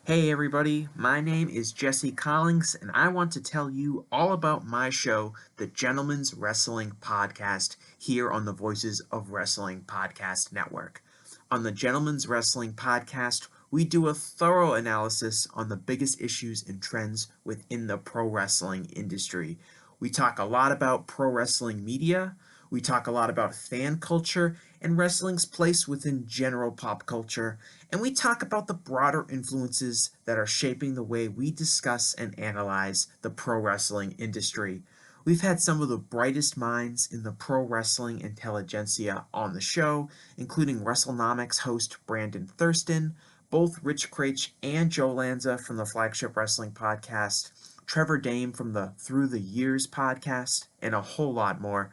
Hey everybody, my name is Jesse Collins, and I want to tell you all about my show, the Gentleman's Wrestling Podcast, here on the Voices of Wrestling Podcast Network. On the Gentleman's Wrestling Podcast, we do a thorough analysis on the biggest issues and trends within the pro wrestling industry. We talk a lot about pro wrestling media, we talk a lot about fan culture and wrestling's place within general pop culture, and we talk about the broader influences that are shaping the way we discuss and analyze the pro wrestling industry. We've had some of the brightest minds in the pro wrestling intelligentsia on the show, including WrestleNomics host Brandon Thurston, both Rich Craich and Joe Lanza from the Flagship Wrestling Podcast, Trevor Dame from the Through the Years podcast, and a whole lot more.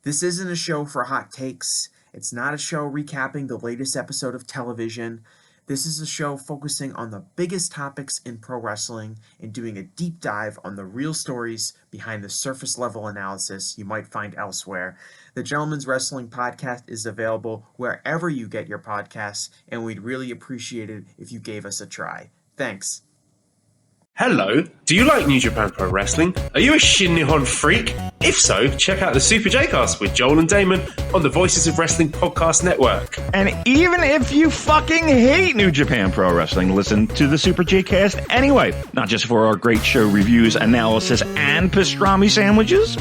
This isn't a show for hot takes. It's not a show recapping the latest episode of television. This is a show focusing on the biggest topics in pro wrestling and doing a deep dive on the real stories behind the surface level analysis you might find elsewhere. The Gentleman's Wrestling Podcast is available wherever you get your podcasts, and we'd really appreciate it if you gave us a try. Thanks. Hello, do you like New Japan Pro Wrestling? Are you a Shin Nihon freak? If so, check out the Super J-Cast with Joel and Damon on the Voices of Wrestling Podcast Network. And even if you fucking hate New Japan Pro Wrestling, listen to the Super J-Cast anyway. Not just for our great show reviews, analysis, and pastrami sandwiches,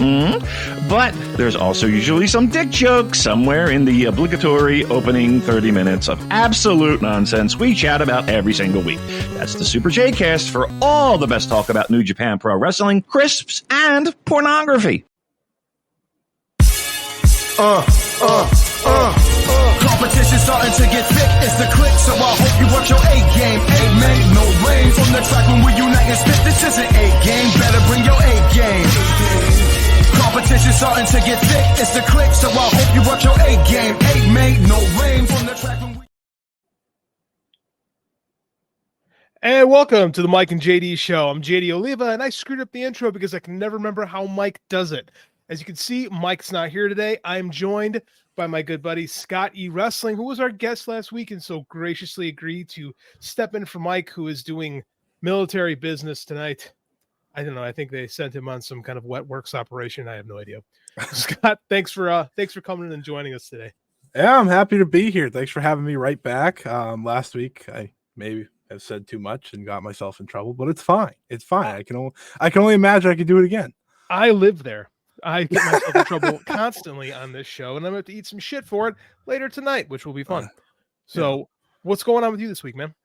but there's also usually some dick jokes somewhere in the obligatory opening 30 minutes of absolute nonsense we chat about every single week. That's the Super J-Cast for all the best talk about New Japan Pro Wrestling, crisps, and pornography. Competition starting to get thick, it's the click, so I hope you work your A game. Amen, no rain from the track when we unite and spit. This is an A game, better bring your A game. Competition starting to get thick, it's the click, so I hope you work your A game. Amen, no rain from the track when we... And welcome to the Mike and JD Show. I'm JD Oliva, and I screwed up the intro because I can never remember how Mike does it. As you can see, Mike's not here today. I'm joined by my good buddy, Scott E. Wrestling, who was our guest last week and so graciously agreed to step in for Mike, who is doing military business tonight. I don't know. I think they sent him on some kind of wet works operation. I have no idea. Scott, thanks for coming in and joining us today. Yeah, I'm happy to be here. Thanks for having me right back. Last week, I maybe have said too much and got myself in trouble, but it's fine. It's fine. I can only imagine I could do it again. I live there. I get myself in trouble constantly on this show, and I'm going to have to eat some shit for it later tonight, which will be fun. So, What's going on with you this week, man?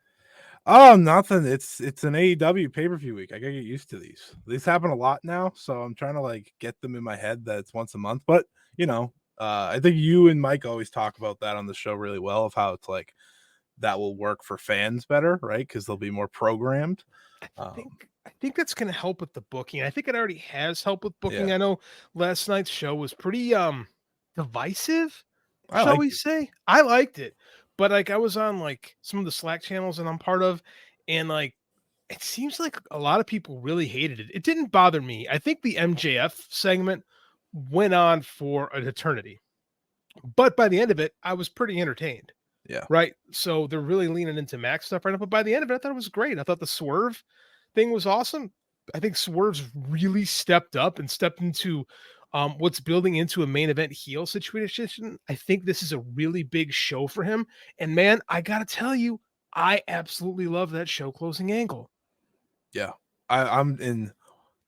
Oh, nothing. It's an AEW pay-per-view week. I gotta get used to these. These happen a lot now, so I'm trying to get them in my head that it's once a month. But I think you and Mike always talk about that on the show really well, of how it's that will work for fans better, right? Because they'll be more programmed. I think that's going to help with the booking. I think it already has helped with booking. Yeah. I know last night's show was pretty divisive, shall we say. I liked it. But I was on some of the Slack channels that I'm part of, and it seems like a lot of people really hated it. It didn't bother me. I think the MJF segment went on for an eternity. But by the end of it, I was pretty entertained. Yeah. Right. So they're really leaning into Max stuff right now. But by the end of it, I thought it was great. I thought the Swerve thing was awesome. I think Swerve's really stepped up and stepped into what's building into a main event heel situation. I think this is a really big show for him. And man, I got to tell you, I absolutely love that show closing angle. Yeah. I'm in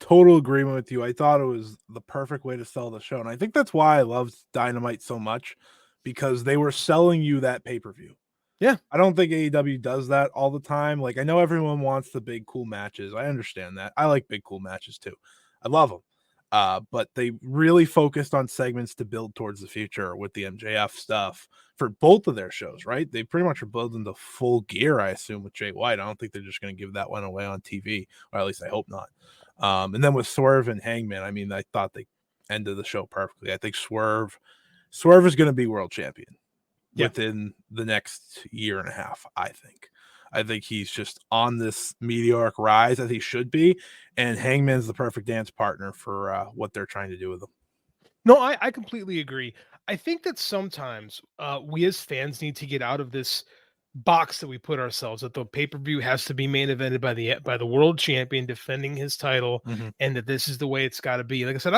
total agreement with you. I thought it was the perfect way to sell the show. And I think that's why I loved Dynamite so much, because they were selling you that pay-per-view. Yeah. I don't think AEW does that all the time. I know everyone wants the big, cool matches. I understand that. I like big, cool matches too. I love them. But they really focused on segments to build towards the future with the MJF stuff for both of their shows, right? They pretty much are building the full gear, I assume, with Jay White. I don't think they're just going to give that one away on TV, or at least I hope not. And then with Swerve and Hangman, I thought they ended the show perfectly. I think Swerve is going to be world champion within the next year and a half, I think. I think he's just on this meteoric rise as he should be, and Hangman's the perfect dance partner for what they're trying to do with him. No, I completely agree. I think that sometimes we as fans need to get out of this box that we put ourselves that the pay-per-view has to be main evented by the world champion defending his title, and that this is the way it's got to be. Like I said,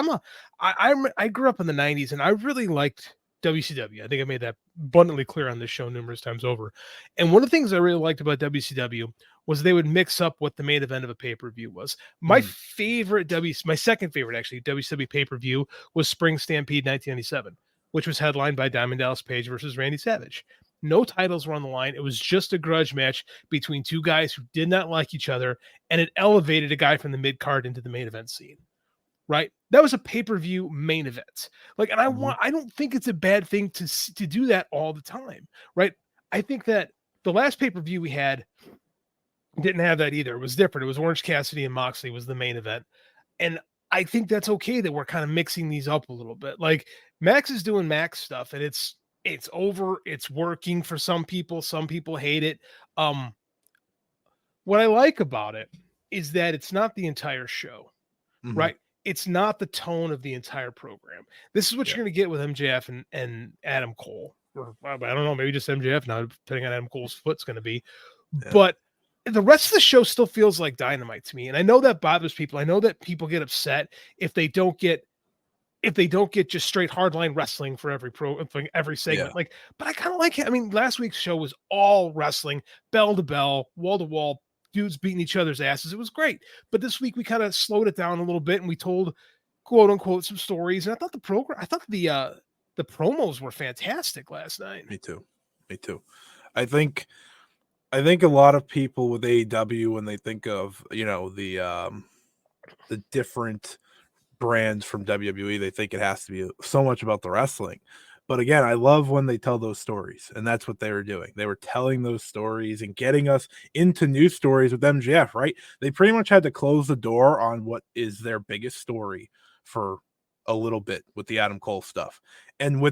I grew up in the 90s and I really liked WCW. I think I made that abundantly clear on this show numerous times over. And one of the things I really liked about WCW was they would mix up what the main event of a pay-per-view was. My second favorite actually WCW pay-per-view was Spring Stampede 1997, which was headlined by Diamond Dallas Page versus Randy Savage. No titles were on the line. It was just a grudge match between two guys who did not like each other, and it elevated a guy from the mid-card into the main event scene. Right? That was a pay-per-view main event. Like, and I don't think it's a bad thing to do that all the time, right? I think that the last pay-per-view we had didn't have that either. It was different. It was Orange Cassidy and Moxley was the main event. And I think that's okay that we're kind of mixing these up a little bit. Like, Max is doing Max stuff, and it's over. It's working for some people. Some people hate it. What I like about it is that it's not the entire show, right? It's not the tone of the entire program. This is what you're going to get with MJF and Adam Cole. Or, I don't know, maybe just MJF now, depending on Adam Cole's foot's going to be. Yeah. But the rest of the show still feels like Dynamite to me. And I know that bothers people. I know that people get upset if they don't get just straight hardline wrestling for every segment. Like, but I kind of like it. I mean, last week's show was all wrestling, bell to bell, wall to wall, dudes beating each other's asses. It was great. But this week we kind of slowed it down a little bit and we told, quote unquote, some stories. And I thought the promos were fantastic last night. Me too. I think a lot of people with AEW, when they think of, the different brands from WWE, they think it has to be so much about the wrestling. But again, I love when they tell those stories, and that's what they were doing. They were telling those stories and getting us into new stories with MJF, right? They pretty much had to close the door on what is their biggest story for a little bit with the Adam Cole stuff. And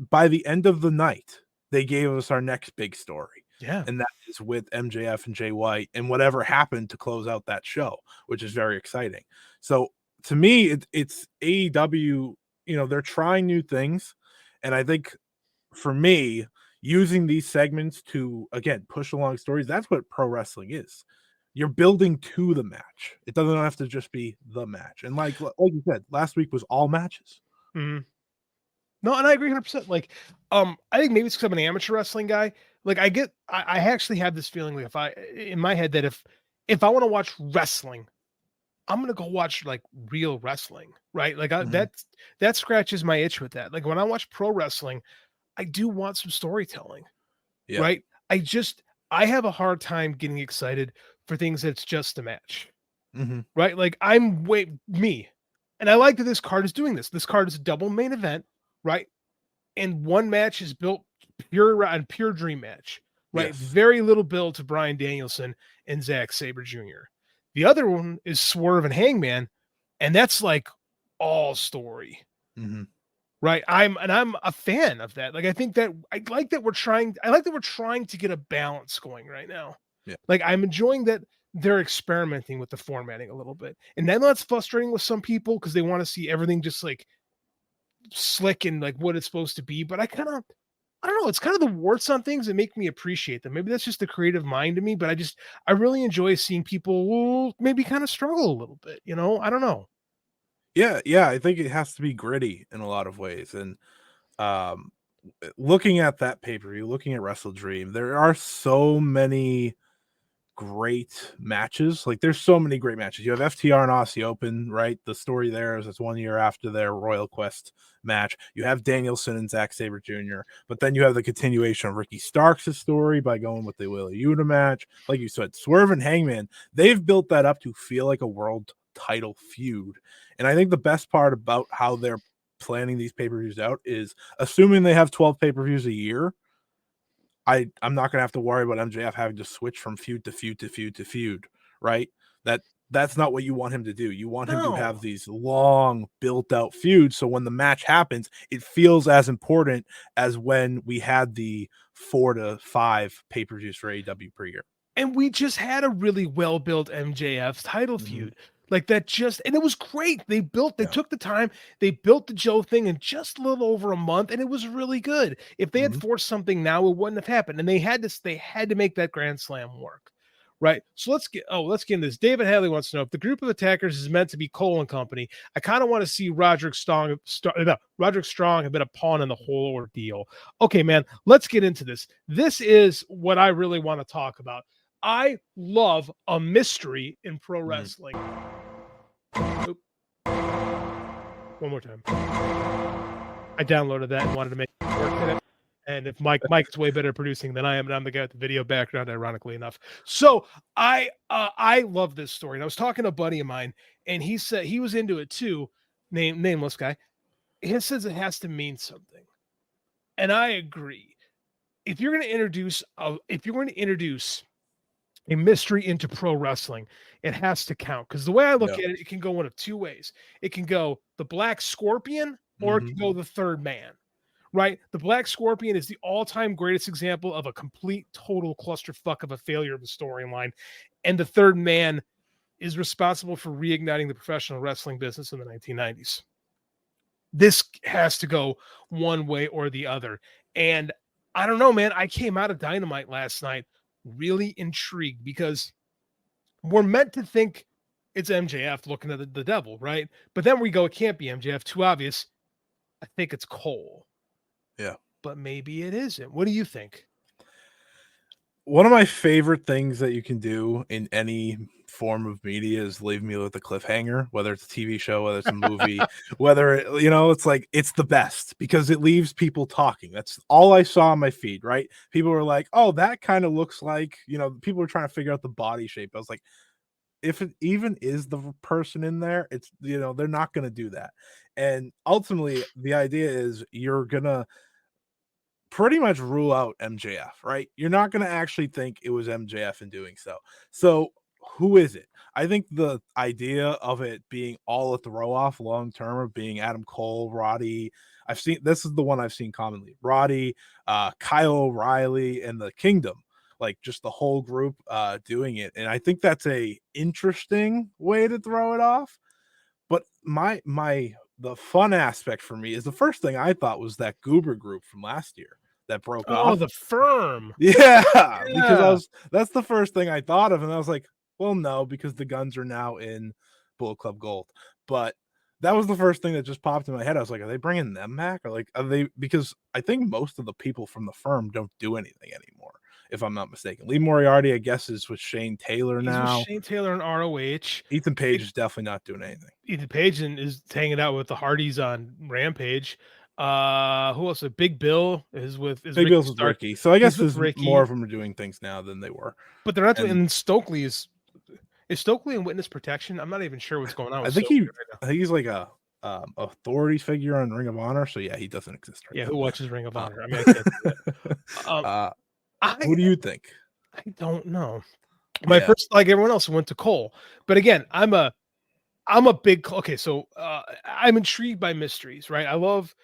by the end of the night, they gave us our next big story. Yeah. And that is with MJF and Jay White and whatever happened to close out that show, which is very exciting. So to me, it's AEW, they're trying new things. And I think for me, using these segments to, again, push along stories, that's what pro wrestling is. You're building to the match. It doesn't have to just be the match. And like you said, last week was all matches. Mm-hmm. No, and I agree 100%. Like, I think maybe it's because I'm an amateur wrestling guy. Like, I actually have this feeling like in my head that if I want to watch wrestling, I'm going to go watch like real wrestling, right? Like that scratches my itch with that. Like when I watch pro wrestling, I do want some storytelling, right? I have a hard time getting excited for things that's just a match, right? Like me. And I like that this card is doing this. This card is a double main event, right? And one match is built pure dream match, right? Yes. Very little build to Bryan Danielson and Zack Sabre Jr. The other one is Swerve and Hangman, and that's like all story, right? I'm a fan of that. Like I like that we're trying to get a balance going right now. Yeah. Like I'm enjoying that they're experimenting with the formatting a little bit, and then that's frustrating with some people because they want to see everything just like slick and like what it's supposed to be. But I don't know. It's kind of the warts on things that make me appreciate them. Maybe that's just the creative mind to me, but I really enjoy seeing people maybe kind of struggle a little bit, I don't know. Yeah. I think it has to be gritty in a lot of ways. And looking at that pay-per-view, looking at Wrestle Dream, there are so many great matches. Like there's so many great matches. You have FTR and Aussie Open, right? The story there is it's 1 year after their Royal Quest match. You have Danielson and Zack Sabre Jr., but then you have the continuation of Ricky Starks' story by going with the Wheeler Yuta match. Like you said, Swerve and Hangman, they've built that up to feel like a world title feud. And I think the best part about how they're planning these pay-per-views out is assuming they have 12 pay-per-views a year, I'm not going to have to worry about MJF having to switch from feud to feud to feud to feud, right? That's not what you want him to do. You want him to have these long built-out feuds, so when the match happens, it feels as important as when we had the 4 to 5 pay-per-views for AEW per year. And we just had a really well-built MJF title feud. Like that and it was great. They Yeah. took the time, they built the Joe thing in just a little over a month, and it was really good. If they had Mhm. forced something now, it wouldn't have happened. And they had to make that Grand Slam work. Right. So let's get into this. David Haley wants to know if the group of attackers is meant to be Cole and company. I kind of want to see Roderick Strong have been a pawn in the whole ordeal. Okay, man, let's get into this. This is what I really want to talk about. I love a mystery in pro wrestling. Oop. One more time. I downloaded that and wanted to make it work today. And if Mike's way better at producing than I am, and I'm the guy with the video background, ironically enough. So I love this story. And I was talking to a buddy of mine, and he said he was into it too. Nameless guy. He says it has to mean something, and I agree. If you're going to introduce a mystery into pro wrestling, it has to count. Because the way I look at it, it can go one of two ways. It can go the Black Scorpion, or it can go the Third Man. Right? The Black Scorpion is the all-time greatest example of a complete, total clusterfuck of a failure of the storyline. And the Third Man is responsible for reigniting the professional wrestling business in the 1990s. This has to go one way or the other. And I don't know, man. I came out of Dynamite last night really intrigued because we're meant to think it's MJF looking at the devil, right? But then we go, it can't be MJF, too obvious. I think it's Cole. Yeah. But maybe it isn't. What do you think? One of my favorite things that you can do in any form of media is leave me with a cliffhanger, whether it's a TV show, whether it's a movie, whether it's like, it's the best because it leaves people talking. That's all I saw on my feed, right? People were like, oh, that kind of looks like, people were trying to figure out the body shape. I was like, if it even is the person in there, it's, they're not going to do that. And ultimately the idea is you're going to pretty much rule out MJF, right? You're not going to actually think it was MJF in doing so. So who is it? I think the idea of it being all a throw off long term of being Adam Cole, Roddy. This is the one I've seen commonly. Roddy, Kyle O'Reilly, and the Kingdom, like just the whole group doing it. And I think that's a interesting way to throw it off. But the fun aspect for me is the first thing I thought was that Goober group from last year that broke off. Oh, the Firm. Yeah, because that's the first thing I thought of. And I was like, well, no, because the Guns are now in Bullet Club Gold. But that was the first thing that just popped in my head. I was like, are they bringing them back? Or like, are they, because I think most of the people from the Firm don't do anything anymore, if I'm not mistaken. Lee Moriarty, I guess, is with Shane Taylor now. With Shane Taylor and ROH. Ethan Page is definitely not doing anything. Ethan Page is hanging out with the Hardys on Rampage. Who else? Big Bill is with Big Bill's with Ricky. So I guess there's Ricky. More of them are doing things now than they were. But they're not. And Stokely is Stokely in witness protection? I'm not even sure what's going on with I think Stokely I think he's like a authority figure on Ring of Honor. So yeah, he doesn't exist right now. Who watches Ring of Honor? I mean, I can't do that. What do you think? I don't know. My first, like everyone else, went to Cole. But again, I'm a big, okay. So I'm intrigued by mysteries, right? I love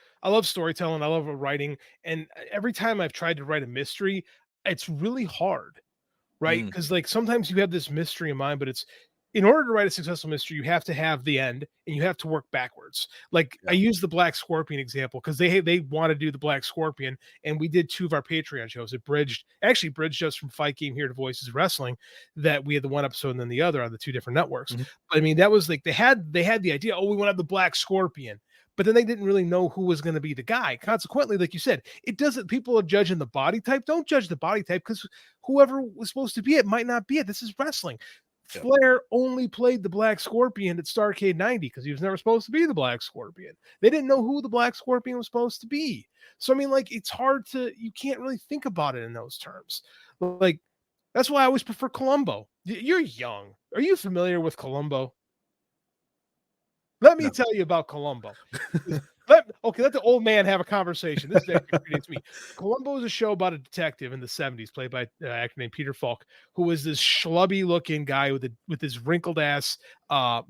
storytelling. I love writing. And every time I've tried to write a mystery, it's really hard, right? Because like sometimes you have this mystery in mind, but it's, in order to write a successful mystery, you have to have the end and you have to work backwards. Like I use the Black Scorpion example because they want to do the Black Scorpion, and we did 2 of our Patreon shows. It bridged us from Fight Game here to Voices of Wrestling, that we had the one episode and then the other on the 2 different networks. But I mean, that was like they had the idea, oh, we want to have the Black Scorpion, but then they didn't really know who was going to be the guy. Consequently, like you said, it doesn't, people are judging the body type. Don't judge the body type, because whoever was supposed to be it might not be it. This is wrestling. Flair only played the Black Scorpion at Starrcade 90 because he was never supposed to be the Black Scorpion. They didn't know who the Black Scorpion was supposed to be. So, I mean, like, it's hard you can't really think about it in those terms. Like, that's why I always prefer Columbo. You're young. Are you familiar with Columbo? Let me tell you about Columbo. Let the old man have a conversation. This predates me. Columbo is a show about a detective in the 70s, played by an actor named Peter Falk, who was this schlubby-looking guy with his wrinkled-ass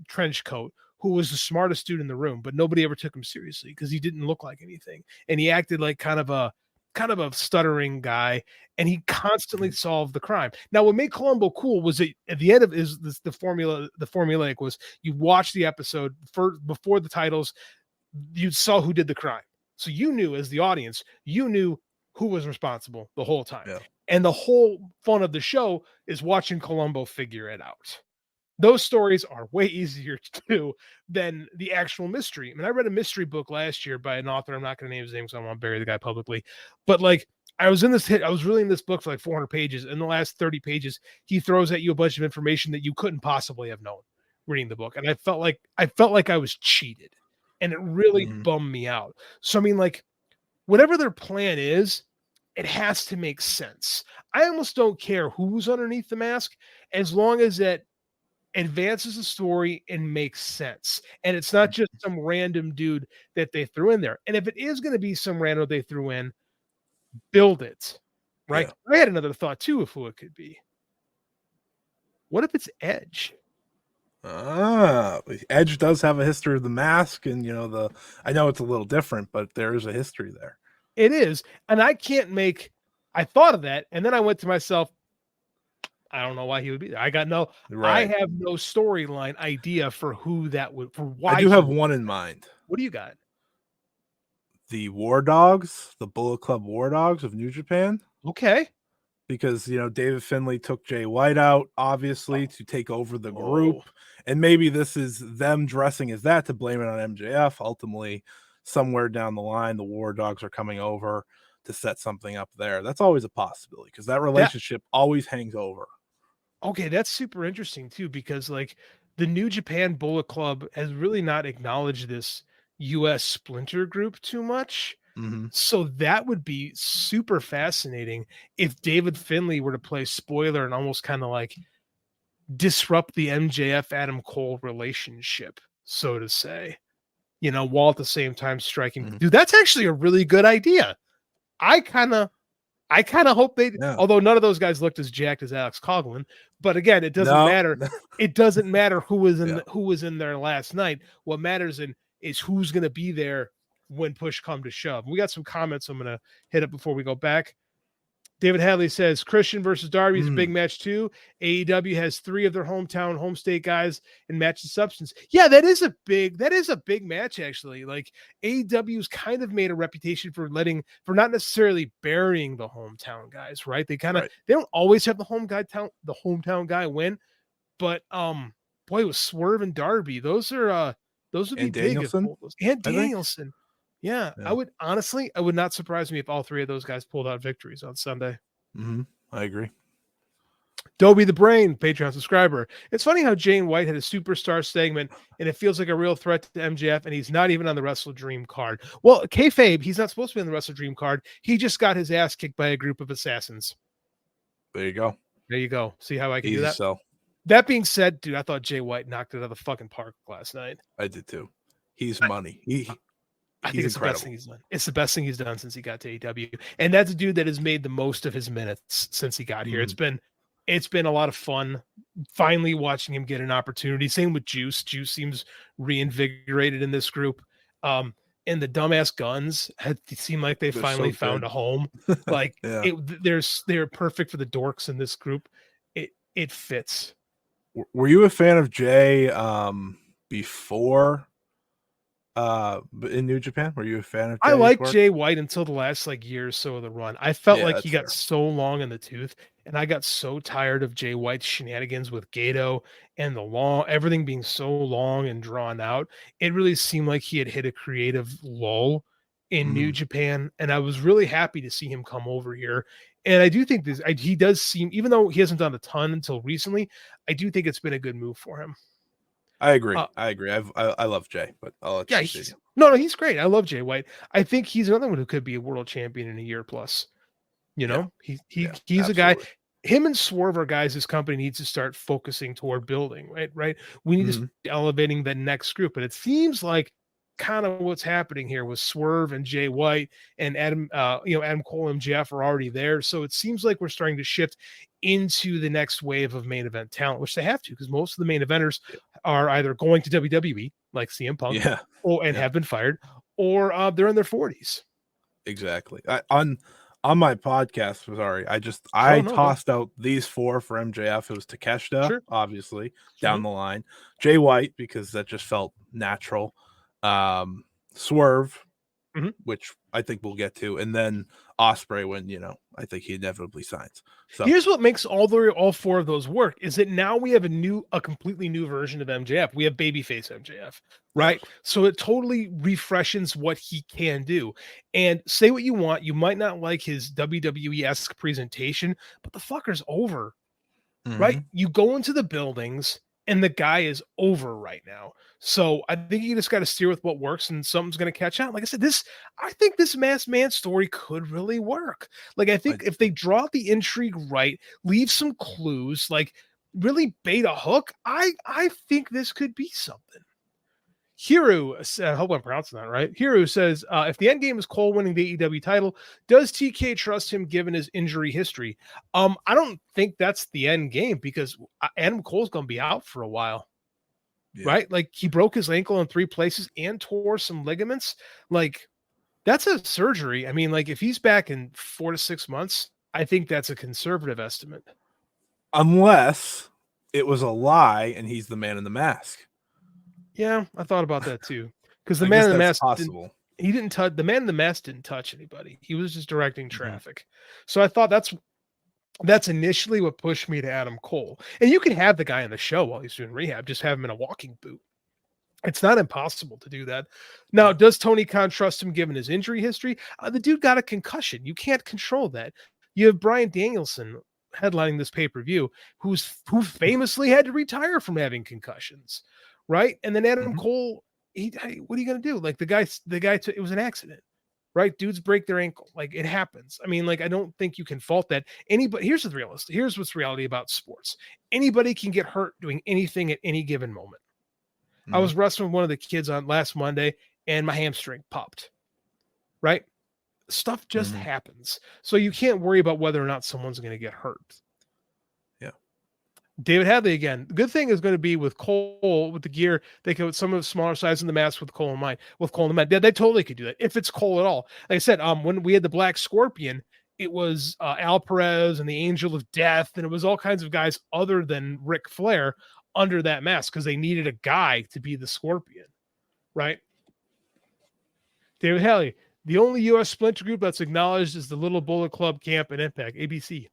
trench coat, who was the smartest dude in the room, but nobody ever took him seriously because he didn't look like anything, and he acted like kind of a kind of a stuttering guy, and he constantly solved the crime. Now, what made Columbo cool was that at the end of the formulaic was you watch the episode before the titles, you saw who did the crime. So you knew as the audience, you knew who was responsible the whole time. Yeah. And the whole fun of the show is watching Columbo figure it out. Those stories are way easier to do than the actual mystery. I mean, I read a mystery book last year by an author. I'm not going to name his name because I don't want to bury the guy publicly. But like, I was really in this book for like 400 pages. In the last 30 pages, he throws at you a bunch of information that you couldn't possibly have known reading the book. And I felt like I was cheated, and it really bummed me out. So, I mean, like, whatever their plan is, it has to make sense. I almost don't care who's underneath the mask as long as it advances the story and makes sense. And it's not just some random dude that they threw in there. And if it is going to be some random they threw in, build it. Right? Yeah. I had another thought too of who it could be. What if it's Edge? Edge does have a history of the mask, and I know it's a little different, but there is a history there. It is. And I thought of that, and then I went to myself, I don't know why he would be there. I have no storyline idea for who that would, for why. I do have one in mind. What do you got? The War Dogs, the Bullet Club War Dogs of New Japan. Okay. Because, David Finlay took Jay White out, obviously, to take over the group. And maybe this is them dressing as that to blame it on MJF. Ultimately, somewhere down the line, the War Dogs are coming over to set something up there. That's always a possibility because that relationship always hangs over. Okay, that's super interesting too, because like the New Japan Bullet Club has really not acknowledged this US splinter group too much. Mm-hmm. So that would be super fascinating if David Finlay were to play spoiler and almost kind of like disrupt the MJF Adam Cole relationship, so to say, while at the same time striking. Mm-hmm. Dude, that's actually a really good idea. I kind of hope they, although none of those guys looked as jacked as Alex Coughlin, but again, it doesn't matter. It doesn't matter who was in there last night. What matters is who's going to be there when push come to shove. We got some comments I'm going to hit up before we go back. David Hadley says Christian versus Darby is a big match too. AEW has 3 of their home state guys in match of substance. Yeah, that is a big match actually. Like AEW's kind of made a reputation for not necessarily burying the hometown guys, right? They they don't always have the hometown guy win, but boy, with Swerve and Darby, those would be big. And Danielson. Yeah, I would not surprise me if all 3 of those guys pulled out victories on Sunday. Mm-hmm. I agree. Dobie the Brain, Patreon subscriber. It's funny how Jane White had a superstar segment, and it feels like a real threat to MJF, and he's not even on the Wrestle Dream card. Well, kayfabe, he's not supposed to be on the Wrestle Dream card. He just got his ass kicked by a group of assassins. There you go. See how I can do that? So. That being said, dude, I thought Jay White knocked it out of the fucking park last night. I did too. He's money. I think it's incredible. The best thing he's done. It's the best thing he's done since he got to AEW. And that's a dude that has made the most of his minutes since he got here. It's been a lot of fun finally watching him get an opportunity. Same with Juice. Juice seems reinvigorated in this group. And the dumbass Guns seem like they're finally found a home. Like they're perfect for the dorks in this group. It fits. Were you a fan of Jay before in New Japan? Were you a fan of Jay? I liked Jay White until the last year or so of the run. I felt like he got so long in the tooth, and I got so tired of Jay White's shenanigans with Gato and everything being so long and drawn out. It really seemed like he had hit a creative lull in New Japan, and I was really happy to see him come over here. And I do think he does seem, even though he hasn't done a ton until recently, I do think it's been a good move for him. I agree. I love Jay, but I'll let you see. No, he's great. I love Jay White. I think he's another one who could be a world champion in a year plus. He's absolutely a guy. Him and Swerve are guys his company needs to start focusing toward building. Right. We need to start elevating the next group, and it seems like kind of what's happening here with Swerve and Jay White and Adam Cole and MJF are already there. So it seems like we're starting to shift into the next wave of main event talent, which they have to, because most of the main eventers are either going to WWE like CM Punk have been fired, or they're in their 40s. Exactly. on my podcast, sorry, I tossed out these 4 for MJF. It was Takeshita, Sure. obviously, down the line. Jay White, because that just felt natural. Swerve, which I think we'll get to, and then Ospreay when, I think he inevitably signs. So here's what makes all 4 of those work is that now we have a completely new version of MJF. We have babyface MJF, right? So it totally refreshes what he can do. And say what you want, you might not like his WWE-esque presentation, but the fucker's over, right? You go into the buildings and the guy is over right now. So I think you just got to steer with what works, and something's going to catch on. Like I said, I think this masked man story could really work. Like, I think if they draw the intrigue right, leave some clues, like really bait a hook, I think this could be something. Hiru, I hope I'm pronouncing that right. Hiru says, if the end game is Cole winning the AEW title, does TK trust him given his injury history? I don't think that's the end game, because Adam Cole's going to be out for a while, right? Like, he broke his ankle in 3 places and tore some ligaments. Like, that's a surgery. I mean, like, if he's back in 4 to 6 months, I think that's a conservative estimate. Unless it was a lie and he's the man in the mask. Yeah, I thought about that too. Because the man in the mask possible. Didn't touch the man in the mask didn't touch anybody. He was just directing traffic. So I thought that's initially what pushed me to Adam Cole. And you can have the guy in the show while he's doing rehab, just have him in a walking boot. It's not impossible to do that. Now, does Tony Khan trust him given his injury history? The dude got a concussion. You can't control that. You have Bryan Danielson headlining this pay-per-view, who famously had to retire from having concussions. Right. And then Adam Cole, what are you going to do? Like, the guy, it was an accident, right? Dudes break their ankle. Like, it happens. I mean, like, I don't think you can fault that. Here's what's reality about sports. Anybody can get hurt doing anything at any given moment. I was wrestling with one of the kids on last Monday and my hamstring popped, right? Stuff just happens. So you can't worry about whether or not someone's going to get hurt. David Hadley again. The good thing is going to be with Cole, with the gear, they can, with some of the smaller size in the mask with Cole in mind. They totally could do that if it's Cole at all. Like I said, when we had the Black Scorpion, it was Al Perez and the Angel of Death, and it was all kinds of guys other than Ric Flair under that mask because they needed a guy to be the Scorpion, right? David Hadley. The only U.S. splinter group that's acknowledged is the Little Bullet Club Camp and Impact, ABC.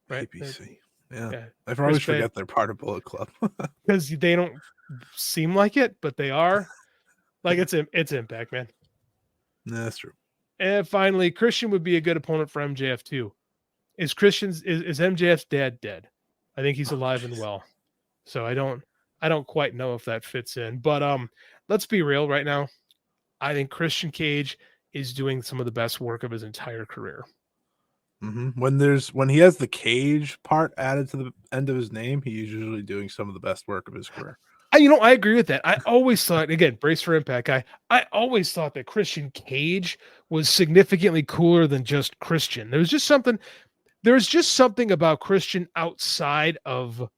Right? ABC. Yeah. I always forget they're part of Bullet Club. Because they don't seem like it, but they are. Like, it's Impact, man. Yeah, that's true. And finally, Christian would be a good opponent for MJF too. Is MJF's dad dead? I think he's alive and well. So I don't quite know if that fits in. But let's be real right now. I think Christian Cage is doing some of the best work of his entire career. When he has the cage part added to the end of his name, he's usually doing some of the best work of his career. I agree with that. I always thought, again, brace for impact guy. I always thought that Christian Cage was significantly cooler than just Christian. There was just something about Christian outside of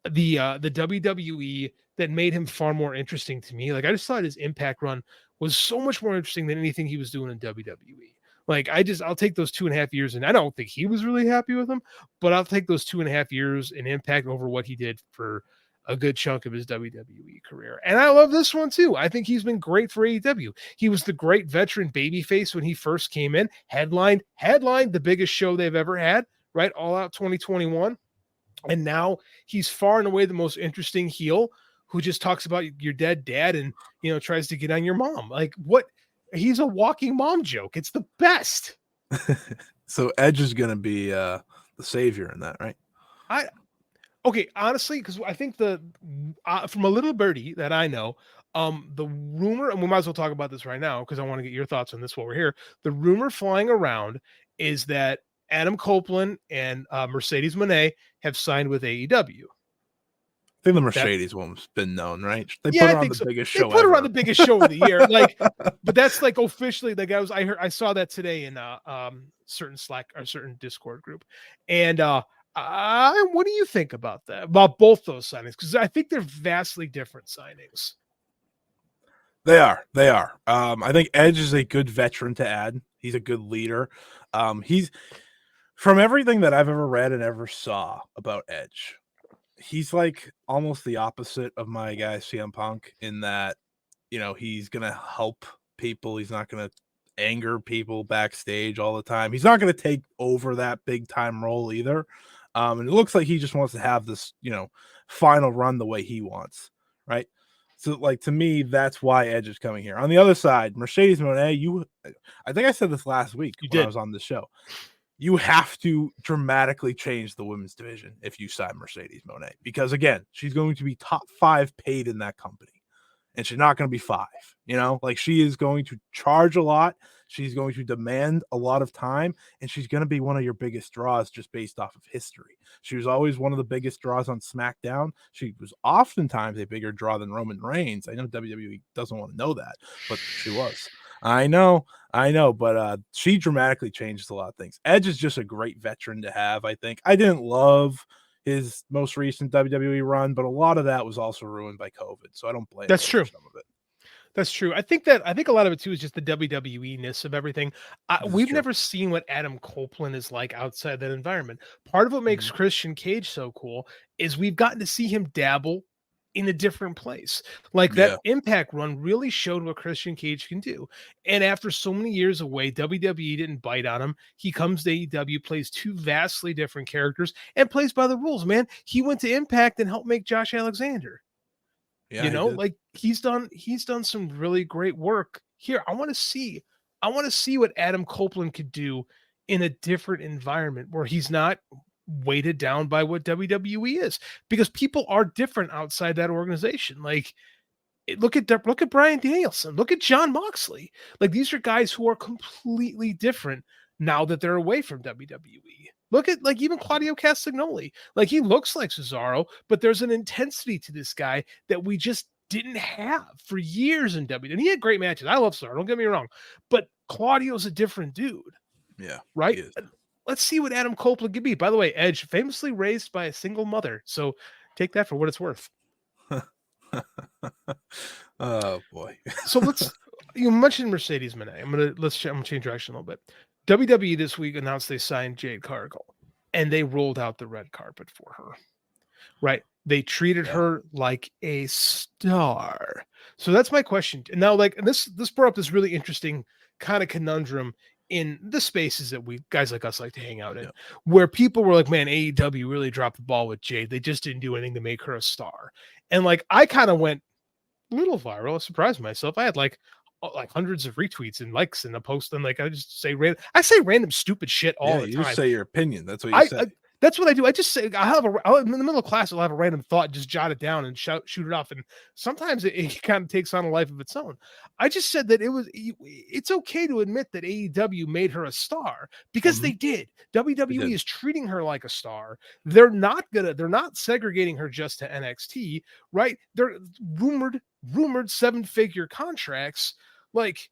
the WWE that made him far more interesting to me. Like, I just thought his Impact run was so much more interesting than anything he was doing in WWE. Like, I'll take those 2.5 years, and I don't think he was really happy with them, but I'll take those 2.5 years in Impact over what he did for a good chunk of his WWE career. And I love this one too. I think he's been great for AEW. He was the great veteran babyface when he first came in, headlined the biggest show they've ever had, right? All Out 2021. And now he's far and away the most interesting heel who just talks about your dead dad and, tries to get on your mom. Like, what? He's a walking mom joke. It's the best. So Edge is going to be the savior in that, right? Okay, honestly, because I think from a little birdie that I know, the rumor, and we might as well talk about this right now because I want to get your thoughts on this while we're here. The rumor flying around is that Adam Copeland and Mercedes Moné have signed with AEW. I think the Mercedes one's been known, right? They put her on the biggest show. They put her on the biggest show of the year, like. But that's like officially. Like, I saw that today in certain Slack or certain Discord group, and what do you think about that? About both those signings? Because I think they're vastly different signings. They are. I think Edge is a good veteran to add. He's a good leader. He's from everything that I've ever read and ever saw about Edge, he's like almost the opposite of my guy CM Punk in that, he's gonna help people. He's not gonna anger people backstage all the time. He's not gonna take over that big time role either. And it looks like he just wants to have this, final run the way he wants, right? So, like, to me, that's why Edge is coming here. On the other side, Mercedes Moné, I think I said this last week I was on the show. You have to dramatically change the women's division if you sign Mercedes Moné, because again, she's going to be top 5 paid in that company, and she's not going to be 5. Like, she is going to charge a lot. She's going to demand a lot of time, and she's going to be one of your biggest draws just based off of history. She was always one of the biggest draws on SmackDown. She was oftentimes a bigger draw than Roman Reigns. I know WWE doesn't want to know that, but she was. I know, but she dramatically changes a lot of things. Edge is just a great veteran to have, I think. I didn't love his most recent WWE run, but a lot of that was also ruined by COVID, so I don't blame him. That's true. For some of it. That's true. I think a lot of it too is just the WWE-ness of everything. We've never seen what Adam Copeland is like outside that environment. Part of what makes Christian Cage so cool is we've gotten to see him dabble in a different place. Like that Impact run really showed what Christian Cage can do. And after so many years away, WWE didn't bite on him. He comes to AEW, plays 2 vastly different characters, and plays by the rules, man. He went to Impact and helped make Josh Alexander. Yeah, like he's done some really great work here. I want to see what Adam Copeland could do in a different environment where he's not weighted down by what WWE is, because people are different outside that organization. Like, look at Bryan Danielson, look at Jon Moxley. Like, these are guys who are completely different now that they're away from WWE. Look at, like, even Claudio Castagnoli. Like, he looks like Cesaro, but there's an intensity to this guy that we just didn't have for years in WWE. And he had great matches. I love Cesaro, don't get me wrong, but Claudio's a different dude. Yeah, right. Let's see what Adam Copeland can be. By the way, Edge famously raised by a single mother, so take that for what it's worth. Oh boy. So you mentioned Mercedes Moné. I'm gonna change direction a little bit. WWE this week announced they signed Jade Cargill, and they rolled out the red carpet for her. Right? They treated her like a star. So that's my question. And now, like, this brought up this really interesting kind of conundrum in the spaces that we guys like us like to hang out in, where people were like, man, AEW really dropped the ball with Jade. They just didn't do anything to make her a star. And like, I kind of went a little viral. I surprised myself. I had like hundreds of retweets and likes in a post, and like, I say random stupid shit all the time. You just say your opinion. That's what you say. That's what I do. I just say, in the middle of class, I'll have a random thought, just jot it down and shoot it off. And sometimes it kind of takes on a life of its own. I just said that it's okay to admit that AEW made her a star, because they did. WWE is treating her like a star. They're not segregating her just to NXT, right? They're rumored 7-figure contracts. Like,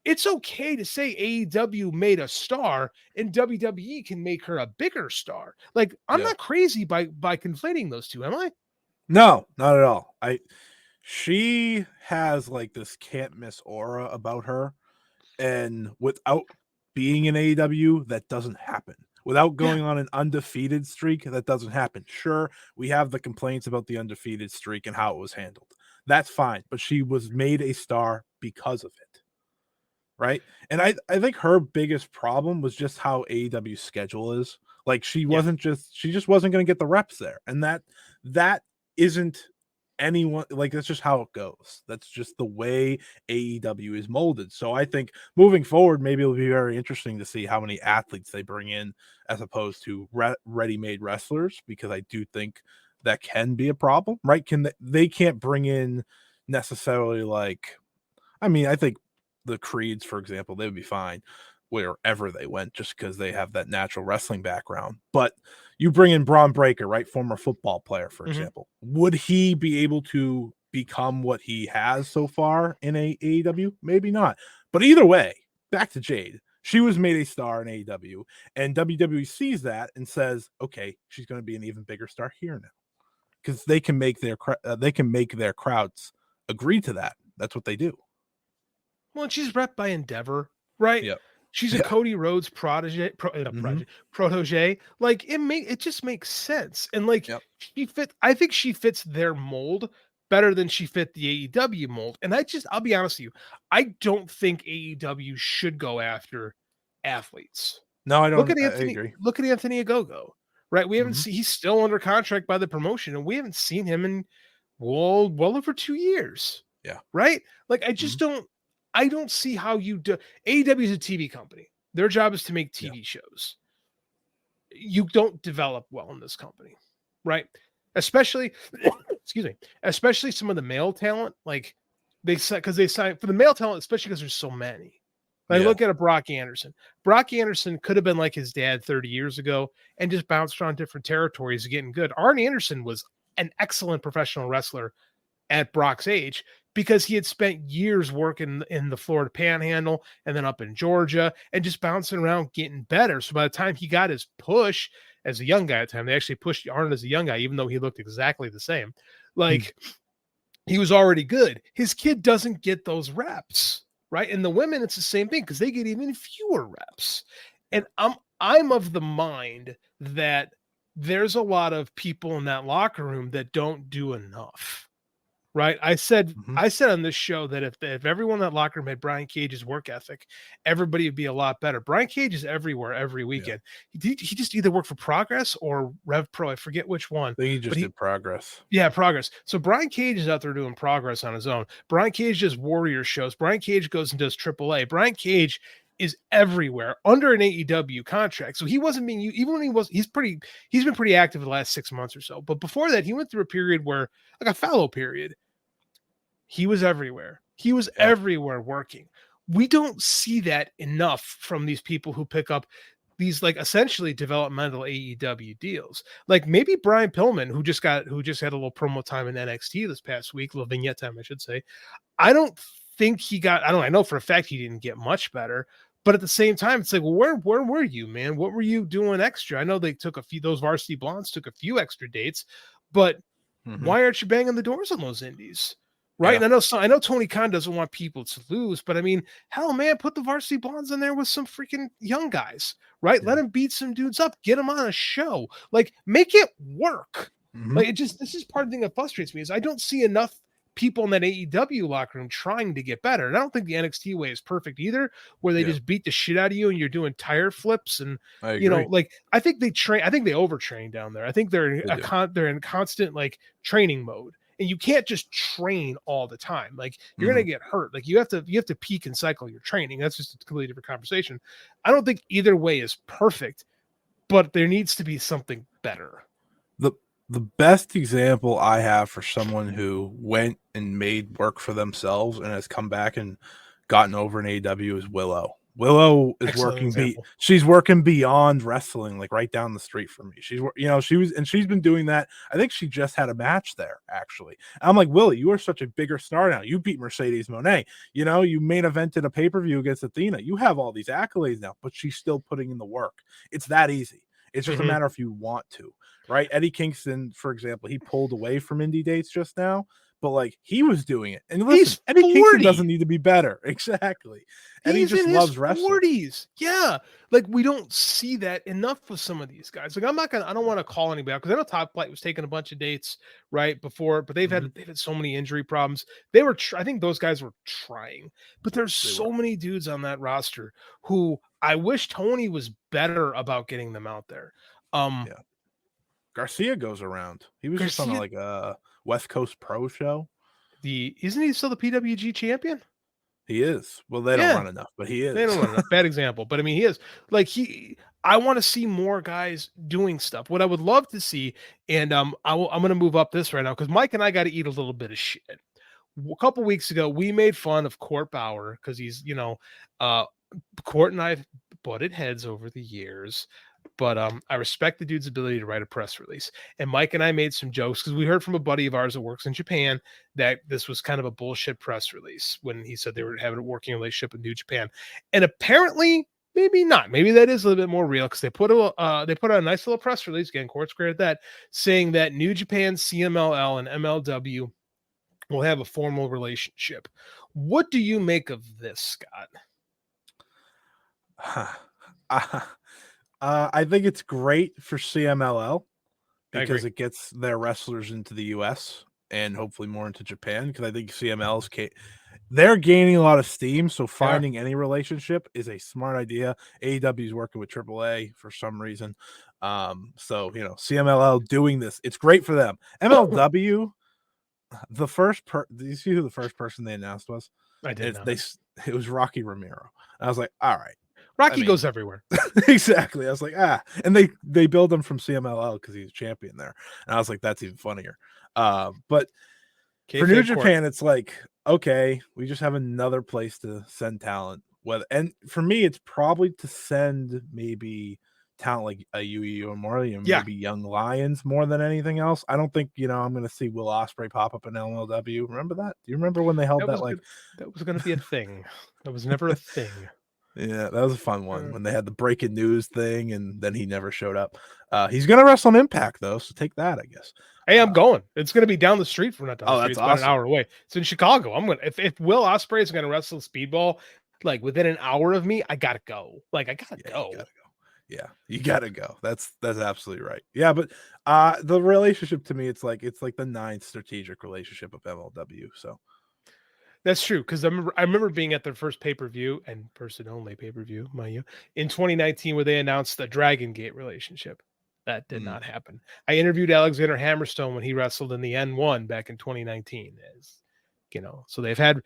it's okay to say AEW made a star and WWE can make her a bigger star. Like, I'm not crazy by conflating those two, am I? No, not at all. She has like this can't miss aura about her, and without being in AEW, that doesn't happen. Without going on an undefeated streak, that doesn't happen. Sure, we have the complaints about the undefeated streak and how it was handled. That's fine, but she was made a star because of it. Right. And I think her biggest problem was just how AEW's schedule is. Like, she just wasn't going to get the reps there. And that isn't anyone, like, that's just how it goes. That's just the way AEW is molded. So I think moving forward, maybe it'll be very interesting to see how many athletes they bring in as opposed to ready-made wrestlers, because I do think that can be a problem, right? They can't bring in necessarily, like, I mean, I think the Creeds, for example, they would be fine wherever they went just because they have that natural wrestling background. But you bring in Braun Breaker, right? Former football player, for example. Would he be able to become what he has so far in AEW? Maybe not. But either way, back to Jade. She was made a star in AEW, and WWE sees that and says, okay, she's going to be an even bigger star here now. Because they can make their crowds agree to that. That's what they do. Well, she's repped by Endeavor, right? Yep. She's a Cody Rhodes protege. Like it just makes sense. And like I think she fits their mold better than she fit the AEW mold. And I'll be honest with you, I don't think AEW should go after athletes. No, I don't. I agree. Look at Anthony Ogogo, right? We haven't seen, he's still under contract by the promotion, and we haven't seen him in well over 2 years. Yeah. Right? Like I just I don't see how you do. AEW is a TV company. Their job is to make TV shows. You don't develop well in this company, right? Especially, excuse me, especially some of the male talent. Like they sign for the male talent, especially because there's so many. Like look at a Brock Anderson. Brock Anderson could have been like his dad 30 years ago and just bounced around different territories getting good. Arn Anderson was an excellent professional wrestler at Brock's age, because he had spent years working in the Florida Panhandle and then up in Georgia and just bouncing around getting better. So by the time he got his push as a young guy at the time, they actually pushed Arn as a young guy, even though he looked exactly the same. Like he was already good. His kid doesn't get those reps, right? And the women, it's the same thing because they get even fewer reps. And I'm of the mind that there's a lot of people in that locker room that don't do enough. Right. I said on this show that if everyone in that locker room had Brian Cage's work ethic, everybody would be a lot better. Brian Cage is everywhere every weekend. He just either worked for Progress or Rev Pro. I forget which one. I think he just did Progress. Yeah, Progress. So Brian Cage is out there doing Progress on his own. Brian Cage does Warrior shows. Brian Cage goes and does AAA. Brian Cage is everywhere under an AEW contract. So he wasn't being, even when he's been pretty active the last 6 months or so. But before that, he went through a period where, like a fallow period, he was everywhere. He was everywhere working. We don't see that enough from these people who pick up these like essentially developmental AEW deals. Like maybe Brian Pillman, who just had a little promo time in NXT this past week, a little vignette time, I should say. I don't think he got, I know for a fact he didn't get much better, but at the same time, it's like, well, where were you, man? What were you doing extra? I know they took those Varsity Blondes took a few extra dates, but why aren't you banging the doors on those indies? Right. Yeah. And I know Tony Khan doesn't want people to lose, but I mean, hell, man, put the Varsity Blondes in there with some freaking young guys, right? Yeah. Let them beat some dudes up, get them on a show, like make it work. Like this is part of the thing that frustrates me is I don't see enough people in that AEW locker room trying to get better. And I don't think the NXT way is perfect either, where they just beat the shit out of you and you're doing tire flips. And, you know, like, I think they overtrain down there. I think they're in constant like training mode. And you can't just train all the time. Like you're going to get hurt. Like you have to peak and cycle your training. That's just a completely different conversation. I don't think either way is perfect, but there needs to be something better. The best example I have for someone who went and made work for themselves and has come back and gotten over in AEW is Willow. Willow is she's working beyond wrestling, like right down the street from me. She's been doing that. I think she just had a match there, actually. I'm like, Willie, you are such a bigger star now. You beat Mercedes Moné. You know, you main evented a pay-per-view against Athena. You have all these accolades now, but she's still putting in the work. It's that easy. It's just a matter if you want to, right? Eddie Kingston, for example, he pulled away from indie dates just now, but like he was doing it. And listen, Eddie Kingston doesn't need to be better. Exactly. And he just loves wrestling. 40s. Yeah. Like we don't see that enough with some of these guys. Like I don't want to call anybody out because I know Top Flight was taking a bunch of dates right before, but they've had so many injury problems. They were, I think those guys were trying, but there's so many dudes on that roster who I wish Tony was better about getting them out there. Garcia goes around. He was just on like a West Coast Pro show. Isn't he still the PWG champion? He is. Well, they don't run enough, but he is. They don't run enough. Bad example. But I mean, he is. Like I want to see more guys doing stuff. What I would love to see, and I'm going to move up this right now because Mike and I got to eat a little bit of shit. A couple weeks ago, we made fun of Court Bauer because he's, Court and I have butted heads over the years. But I respect the dude's ability to write a press release. And Mike and I made some jokes because we heard from a buddy of ours that works in Japan that this was kind of a bullshit press release when he said they were having a working relationship with New Japan. And apparently, maybe not. Maybe that is a little bit more real because they put out a nice little press release, again, Court's great at that, saying that New Japan, CMLL, and MLW will have a formal relationship. What do you make of this, Scott? I think it's great for CMLL I agree. because it gets their wrestlers into the US and hopefully more into Japan, because I think CML's they're gaining a lot of steam, so finding any relationship is a smart idea. AEW is working with AAA for some reason. So CMLL doing this, it's great for them. MLW, did you see who the first person they announced was? I did not. It was Rocky Romero. I was like, all right. Rocky goes everywhere. Exactly. I was like, and they build him from CMLL because he's champion there. And I was like, that's even funnier. But for New Japan, it's like, okay, we just have another place to send talent. And for me, it's probably to send maybe talent like a Yu or more, maybe Young Lions more than anything else. I don't think I'm going to see Will Ospreay pop up in MLW. Remember that? Do you remember when they held that was going to be a thing? That was never a thing. Yeah, that was a fun one when they had the breaking news thing, and then he never showed up. He's going to wrestle on Impact though, so take that, I guess. Hey, I'm going. It's going to be down the street from not down the street. It's awesome. about an hour away. It's in Chicago. I'm going to if Will Ospreay is going to wrestle Speedball like within an hour of me, I got to go. Like I got to go. Yeah, you gotta go. That's absolutely right. Yeah, but the relationship to me, it's like the 9th strategic relationship of MLW. So that's true, because I remember being at their first pay-per-view and person only pay-per-view, mind you, in 2019 where they announced the Dragon Gate relationship. That did not happen. I interviewed Alexander Hammerstone when he wrestled in the N1 back in 2019. So they've had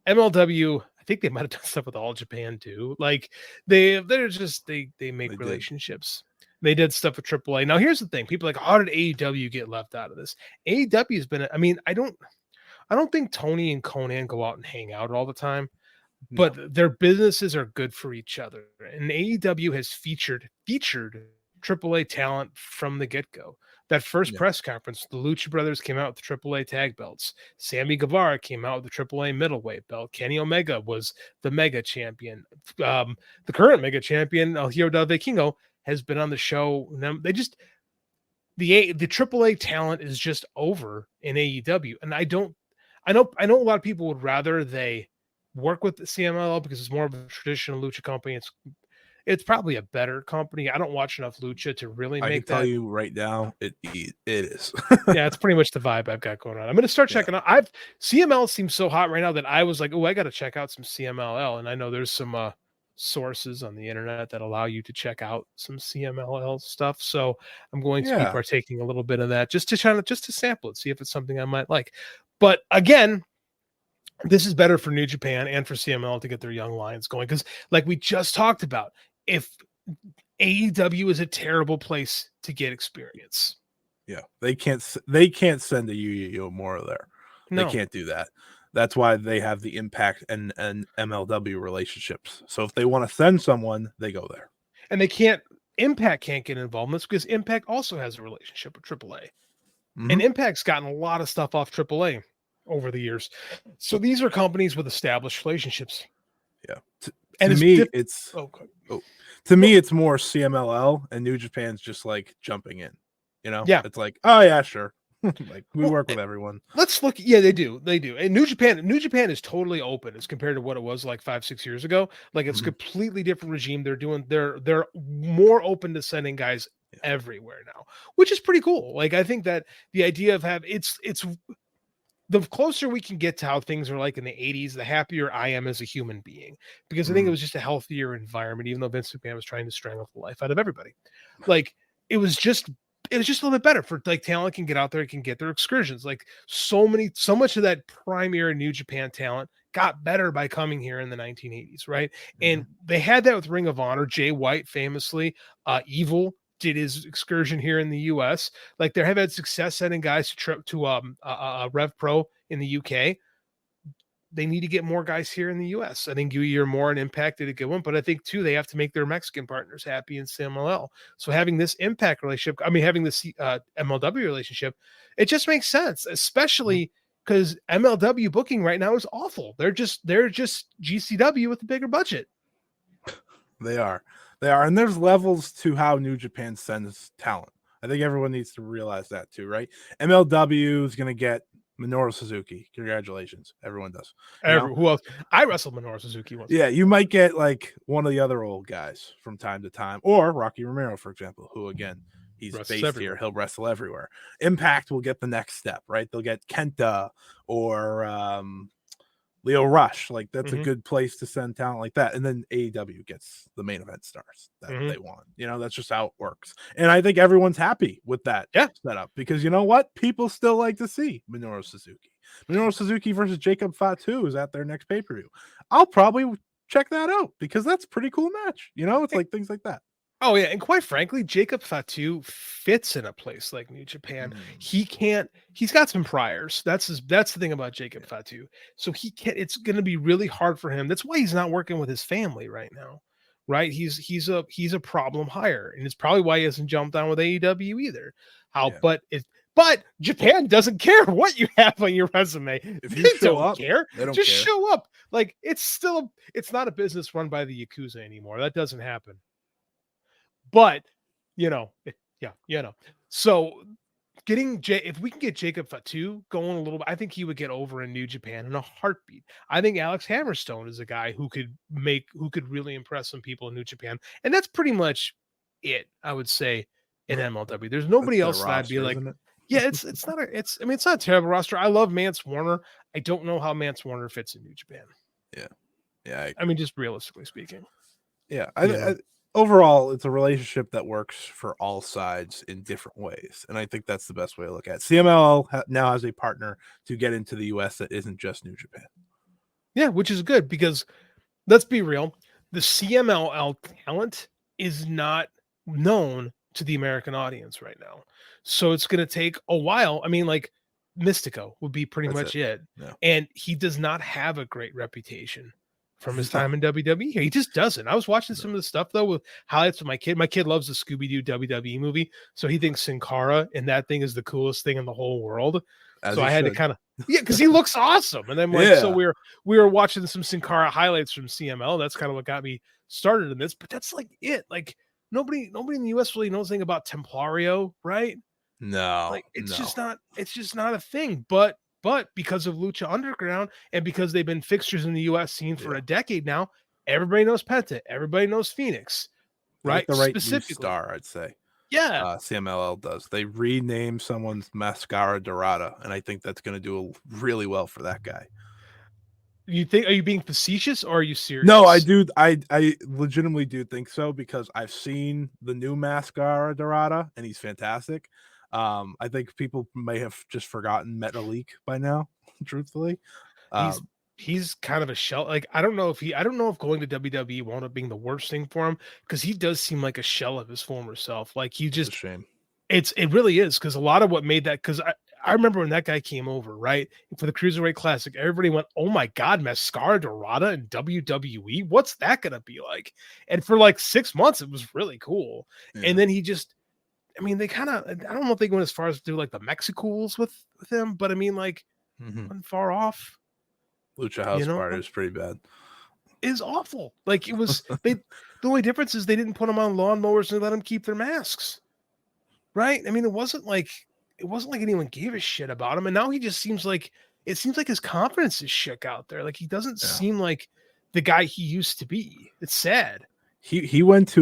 MLW. I think they might have done stuff with All Japan too. Like they make relationships. They did stuff with AAA. Now here's the thing: people are like, how did AEW get left out of this? AEW has been. I mean, I don't think Tony and Conan go out and hang out all the time, but their businesses are good for each other. And AEW has featured AAA talent from the get-go. That first press conference, the Lucha Brothers came out with the AAA tag belts. Sammy Guevara came out with the AAA middleweight belt. Kenny Omega was the mega champion. The current mega champion, El Hijo del Vikingo, has been on the show. The AAA talent is just over in AEW. And I know a lot of people would rather they work with the CMLL because it's more of a traditional lucha company. It's probably a better company. I don't watch enough lucha to really make that. I can tell you right now, it is. Yeah, it's pretty much the vibe I've got going on. I'm going to start checking out. CML seems so hot right now that I was like, oh, I got to check out some CMLL. And I know there's some sources on the internet that allow you to check out some CMLL stuff. So I'm going to be partaking a little bit of that just to sample it, see if it's something I might like. But again, this is better for New Japan and for CML to get their young lions going. Because like we just talked about, if AEW is a terrible place to get experience. Yeah, they can't send a Yu more there. No. They can't do that. That's why they have the Impact and MLW relationships. So if they want to send someone, they go there. And Impact can't get involved in this because Impact also has a relationship with AAA. And Impact's gotten a lot of stuff off AAA over the years. So these are companies with established relationships. Yeah. To me, it's more CMLL, and New Japan's just like jumping in. It's like, oh yeah, sure. Like we work with everyone. Let's look. Yeah, they do. And New Japan is totally open as compared to what it was like 5-6 years ago. Like it's completely different regime. They're more open to sending guys everywhere now, which is pretty cool. Like I think that the idea of it's the closer we can get to how things are like in the 80s, the happier I am as a human being, because I think it was just a healthier environment, even though Vince McMahon was trying to strangle the life out of everybody. Like it was just a little bit better for like talent can get out there, can get their excursions. Like so much of that prime era New Japan talent got better by coming here in the 1980s. Right. And they had that with Ring of Honor. Jay White famously, Evil did his excursion here in the US. Like they have had success sending guys to Rev Pro in the UK. They need to get more guys here in the US. I think Yu more and Impact did a good one, but I think too they have to make their Mexican partners happy in CMLL. So having this Impact relationship, having this MLW relationship, it just makes sense, especially because MLW booking right now is awful. They're just GCW with a bigger budget. They are, and there's levels to how New Japan sends talent. I think everyone needs to realize that too, right? MLW is going to get Minoru Suzuki. Congratulations. Everyone does. You know? Who else? I wrestled Minoru Suzuki once. Yeah, you might get like one of the other old guys from time to time, or Rocky Romero, for example, who again, he's Wrestles based everywhere. here. He'll wrestle everywhere. Impact will get the next step, right? They'll get Kenta or Leo Rush. Like that's a good place to send talent like that. And then AEW gets the main event stars that they want. You know, that's just how it works. And I think everyone's happy with that setup because you know what? People still like to see Minoru Suzuki. Minoru Suzuki versus Jacob Fatu is at their next pay-per-view. I'll probably check that out because that's a pretty cool match. You know, it's like things like that. Oh yeah, and quite frankly, Jacob Fatu fits in a place like New Japan. He's got some priors. That's the thing about Jacob Fatu. So it's going to be really hard for him. That's why he's not working with his family right now. Right? He's a problem hire, and it's probably why he hasn't jumped on with AEW either. But Japan doesn't care what you have on your resume. If you they show don't up, care. they don't Just care. show up. Like it's not a business run by the Yakuza anymore. That doesn't happen. But so if we can get Jacob Fatu going a little bit, I think he would get over in New Japan in a heartbeat. I think Alex Hammerstone is a guy who could really impress some people in New Japan, and that's pretty much it. I would say in MLW, there's nobody else that I'd be like, yeah, it's not a terrible roster. I love Mance Warner. I don't know how Mance Warner fits in New Japan. Yeah. I mean, just realistically speaking. Yeah, overall, it's a relationship that works for all sides in different ways. And I think that's the best way to look at it. CMLL now has a partner to get into the US that isn't just New Japan. Yeah, which is good because let's be real. The CMLL talent is not known to the American audience right now. So it's going to take a while. I mean, like Mystico would be pretty much it. Yeah. And he does not have a great reputation from his time in WWE. He just doesn't. I was watching some of the stuff though with highlights with my kid. My kid loves the Scooby-Doo WWE movie, so he thinks Sin Cara and that thing is the coolest thing in the whole world. So I had to kind of because he looks awesome. And then so we were watching some Sin Cara highlights from CML. That's kind of what got me started in this. But that's like it. Like nobody in the US really knows anything about Templario, right? No, like it's just not a thing. But because of Lucha Underground and because they've been fixtures in the US scene for a decade now, everybody knows Penta, everybody knows Phoenix, right? The right Specifically. new star, I'd say. Yeah. CMLL does. They rename someone's Mascara Dorada, and I think that's going to do really well for that guy. You think? Are you being facetious or are you serious? No, I do. I legitimately do think so because I've seen the new Mascara Dorada, and he's fantastic. I think people may have just forgotten Metalik by now, truthfully. He's kind of a shell. Like, I don't know if going to WWE wound up being the worst thing for him because he does seem like a shell of his former self. Like he just, it's a shame. It really is because a lot of what made that, because I remember when that guy came over, right? For the Cruiserweight Classic, everybody went, oh my God, Mascara Dorada in WWE? What's that going to be like? And for like 6 months, it was really cool. Yeah. And then he just, I mean, they kind of, I don't know if they went as far as to do like the Mexicools with him, but I mean, like, wasn't far off. Lucha House Party was pretty bad. Is awful. Like it was, the only difference is they didn't put them on lawnmowers and let them keep their masks. Right? I mean, it wasn't like anyone gave a shit about him. And now he just seems like his confidence is shook out there. Like he doesn't seem like the guy he used to be. It's sad. He went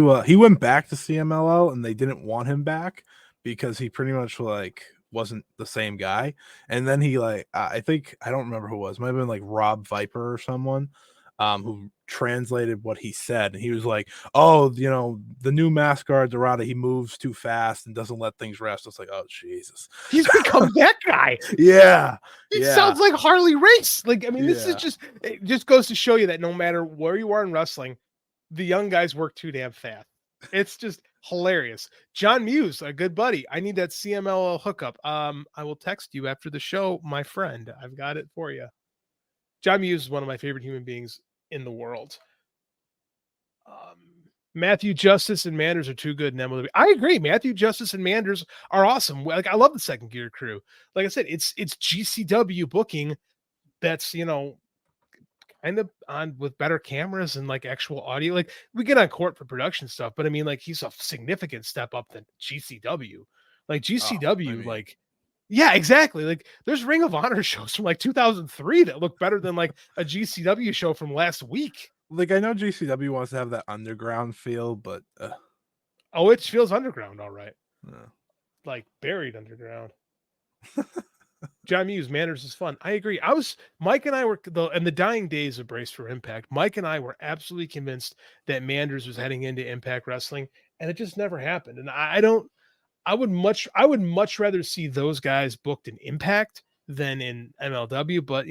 back to CMLL and they didn't want him back because he pretty much like wasn't the same guy. And then he like I think I don't remember who it was. It might have been like Rob Viper or someone who translated what he said. And he was like, oh, you know, the new Mascara Dorada, he moves too fast and doesn't let things rest. It's like, oh Jesus. He's become that guy. Yeah. It sounds like Harley Race. Like, I mean, this is it just goes to show you that no matter where you are in wrestling, the young guys work too damn fast. It's just hilarious. John Muse, a good buddy. I need that CMLL hookup. I will text you after the show, my friend. I've got it for you. John Muse is one of my favorite human beings in the world. Matthew Justice and Manders are too good in MLW. I agree. Matthew Justice and Manders are awesome. Like I love the Second Gear crew. Like I said, it's GCW booking that's, you know, kind of on with better cameras and like actual audio. Like we get on court for production stuff, but I mean, like he's a significant step up than GCW. Like GCW, like Yeah, exactly. Like there's Ring of Honor shows from like 2003 that look better than like a GCW show from last week. Like, I know GCW wants to have that underground feel, but Oh, it feels underground, all right. uh, Like buried underground. John Muse, Manners is fun. I agree. Mike and I were in the dying days of Brace for Impact. Mike and I were absolutely convinced that Manders was heading into Impact Wrestling, and it just never happened. And I would much rather see those guys booked in Impact than in MLW, but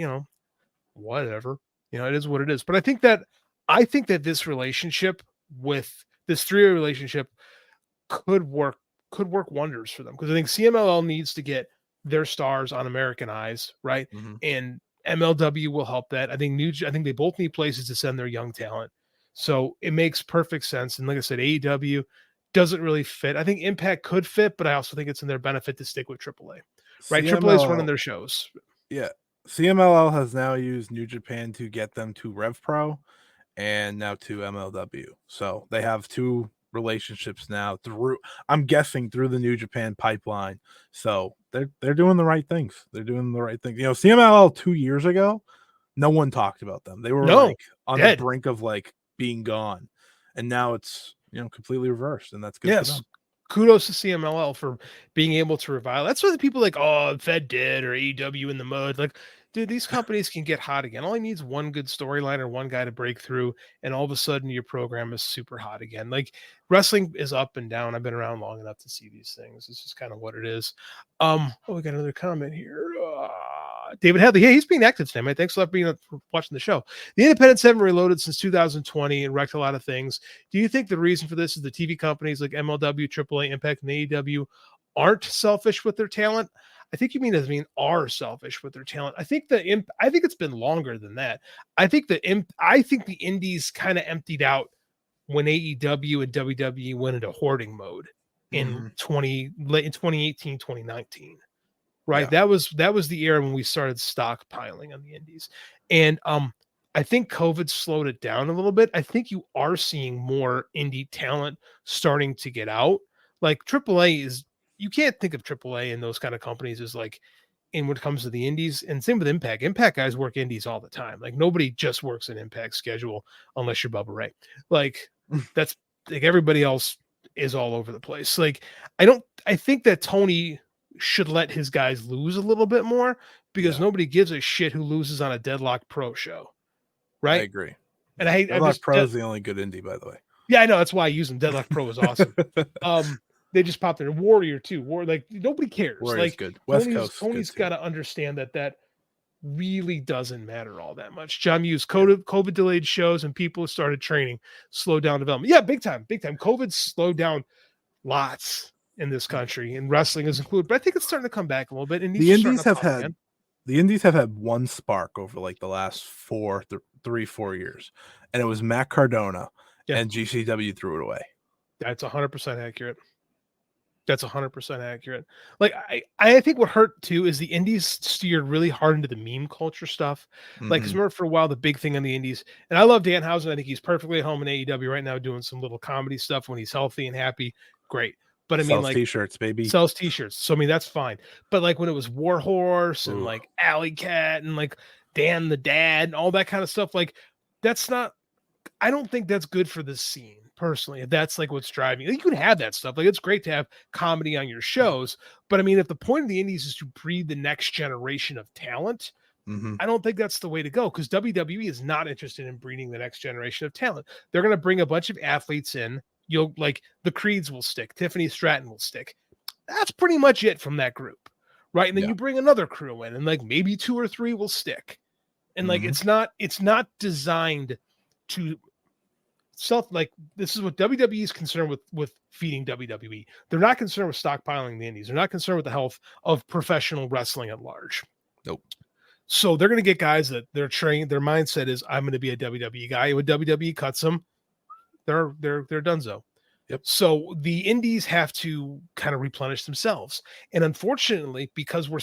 whatever. It is what it is. But I think that this relationship with this three-way relationship could work wonders for them, because I think CMLL needs to get their stars on American eyes, right? And MLW will help that. I think they both need places to send their young talent. So it makes perfect sense. And like I said, AEW doesn't really fit. I think Impact could fit, but I also think it's in their benefit to stick with AAA. Right? AAA is running their shows. Yeah. CMLL has now used New Japan to get them to Rev Pro and now to MLW. So they have two relationships now I'm guessing through the New Japan pipeline. So they're doing the right things. CMLL 2 years ago, no one talked about them. They were on the brink of like being gone. And now it's completely reversed, and that's good for them. Kudos to CMLL for being able to revive. That's what the people like, Fed did, or AEW in the mud. Like, dude, these companies can get hot again. All he needs one good storyline or one guy to break through, and all of a sudden your program is super hot again. Like, wrestling is up and down. I've been around long enough to see these things. It's just kind of what it is. We got another comment here. David Hadley, hey, he's being active today, man. Thanks a lot for watching the show. The independents haven't reloaded since 2020 and wrecked a lot of things. Do you think the reason for this is the TV companies like MLW, AAA, Impact, and AEW aren't selfish with their talent? I think you mean are selfish with their talent. I think it's been longer than that. I think the indies kind of emptied out when AEW and WWE went into hoarding mode in 2018, 2019. Right. Yeah. That was the era when we started stockpiling on the indies. And I think COVID slowed it down a little bit. I think you are seeing more indie talent starting to get out. Like AAA you can't think of AAA and those kind of companies as like in what comes to the indies. And same with Impact. Impact guys work indies all the time. Like nobody just works an Impact schedule unless you're Bubba Ray. Like that's like everybody else is all over the place. Like I think that Tony should let his guys lose a little bit more, because nobody gives a shit who loses on a Deadlock Pro show. Right. I agree. And Deadlock Pro is the only good indie, by the way. Yeah, I know. That's why I use them. Deadlock Pro is awesome. They just popped in. Warrior too. Like nobody cares. Warrior's good. West Coast. Tony's got to understand that really doesn't matter all that much. John Muse, COVID delayed shows and people started training, slowed down development. Yeah, big time. COVID slowed down lots in this country, and wrestling is included. But I think it's starting to come back a little bit. And the indies have had one spark over like the last 4 years, and it was Matt Cardona, and GCW threw it away. That's 100% accurate. That's 100% accurate. Like I think what hurt too is the indies steered really hard into the meme culture stuff. Like, cause remember for a while the big thing on the indies, and I love Danhausen. I think he's perfectly at home in AEW right now, doing some little comedy stuff when he's healthy and happy. Great. But I mean, like t-shirts, baby. Sells t-shirts. So I mean, that's fine. But like when it was Warhorse and like Alley Cat and like Dan the Dad and all that kind of stuff, like that's not. I don't think that's good for the scene personally. If that's like what's driving, you can have that stuff. Like it's great to have comedy on your shows, but I mean, if the point of the indies is to breed the next generation of talent, I don't think that's the way to go, because WWE is not interested in breeding the next generation of talent. They're going to bring a bunch of athletes in. You'll like the Creeds will stick. Tiffany Stratton will stick. That's pretty much it from that group. Right. And then you bring another crew in and like maybe 2 or 3 will stick. And like, it's not designed to like, this is what WWE is concerned with feeding WWE. They're not concerned with stockpiling the indies. They're not concerned with the health of professional wrestling at large. Nope. So they're going to get guys that they're trained. Their mindset is, I'm going to be a WWE guy. When WWE cuts them, they're donezo. Yep. So the indies have to kind of replenish themselves. And unfortunately, because we're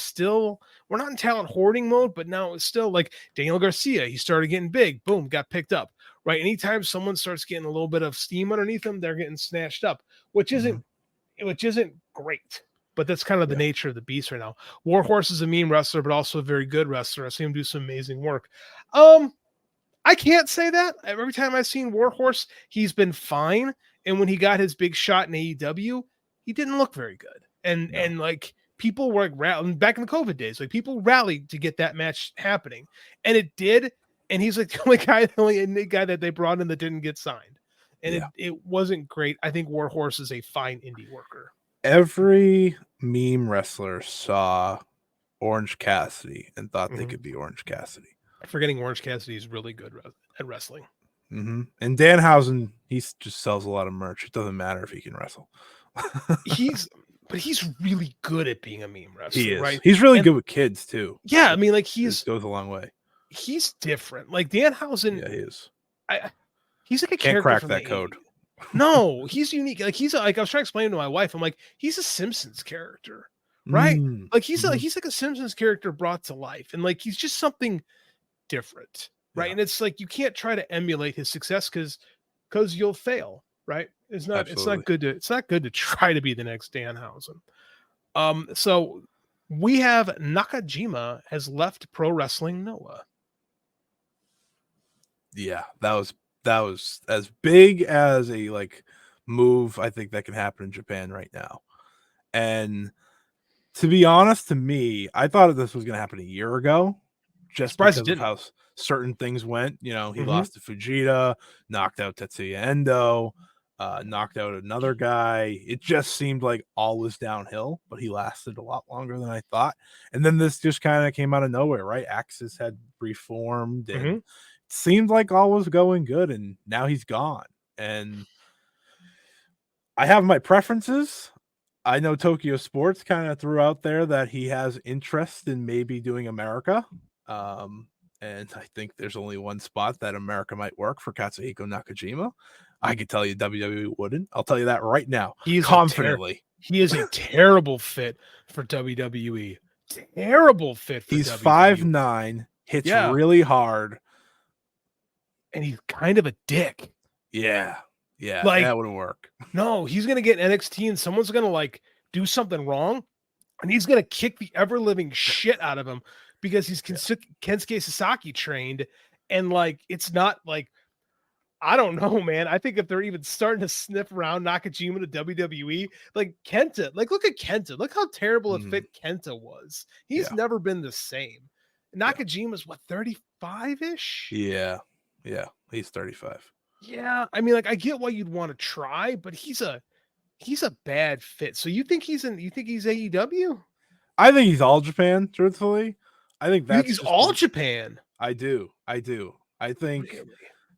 not in talent hoarding mode, but now it's still like Daniel Garcia, he started getting big, boom, got picked up, right? Anytime someone starts getting a little bit of steam underneath them, they're getting snatched up, which isn't great. but that's kind of the nature of the beast right now. Warhorse is a meme wrestler, but also a very good wrestler. I see him do some amazing work. I can't say that. Every time I've seen Warhorse, he's been fine. And when he got his big shot in AEW, he didn't look very good. And like people were like rallying back in the COVID days, like people rallied to get that match happening, and it did. And he's like the only guy that they brought in that didn't get signed, and it wasn't great. I think Warhorse is a fine indie worker. Every meme wrestler saw Orange Cassidy and thought they could be Orange Cassidy. Forgetting Orange Cassidy is really good at wrestling. Mm-hmm. And Danhausen, he just sells a lot of merch. It doesn't matter if he can wrestle. He's really good at being a meme wrestler. He is. Right? He's really good with kids too. Yeah, I mean, like it goes a long way. He's different. Like Danhausen. Yeah, he is. He's like a Can't character crack from that code. No, he's unique. Like I was trying to explain to my wife. I'm like, he's a Simpsons character, right? Like he's like a Simpsons character brought to life, and like he's just something different, right? And it's like you can't try to emulate his success because you'll fail, right? It's not good to try to be the next Danhausen. So we have Nakajima has left Pro Wrestling Noah. Yeah, that was as big as a like move I think that can happen in Japan right now. And to be honest, to me, I thought this was going to happen a year ago, just because of how certain things went. You know, he lost to Fujita, knocked out Tetsuya Endo, knocked out another guy. It just seemed like all was downhill, but he lasted a lot longer than I thought. And then this just kind of came out of nowhere, right? Axis had reformed and it seemed like all was going good, and now he's gone. And I have my preferences. I know Tokyo Sports kind of threw out there that he has interest in maybe doing America. And I think there's only one spot that America might work for Katsuhiko Nakajima. I could tell you WWE wouldn't. I'll tell you that right now. He's confidently. He is a terrible fit for WWE. Terrible fit for He's WWE. 5'9", hits really hard. And he's kind of a dick. Yeah, like, that wouldn't work. No, he's gonna get NXT and someone's gonna like do something wrong, and he's gonna kick the ever living shit out of him because he's Kensuke Sasaki trained, and like it's not like I don't know, man. I think if they're even starting to sniff around Nakajima to WWE, like Kenta, like look at Kenta, look how terrible a fit Kenta was. He's never been the same. Nakajima's what 35-ish? Yeah, he's 35. Yeah, I mean, like I get why you'd want to try, but he's a bad fit. So you think he's AEW? I think he's all Japan, truthfully. I think that's he's all Japan. I do. I think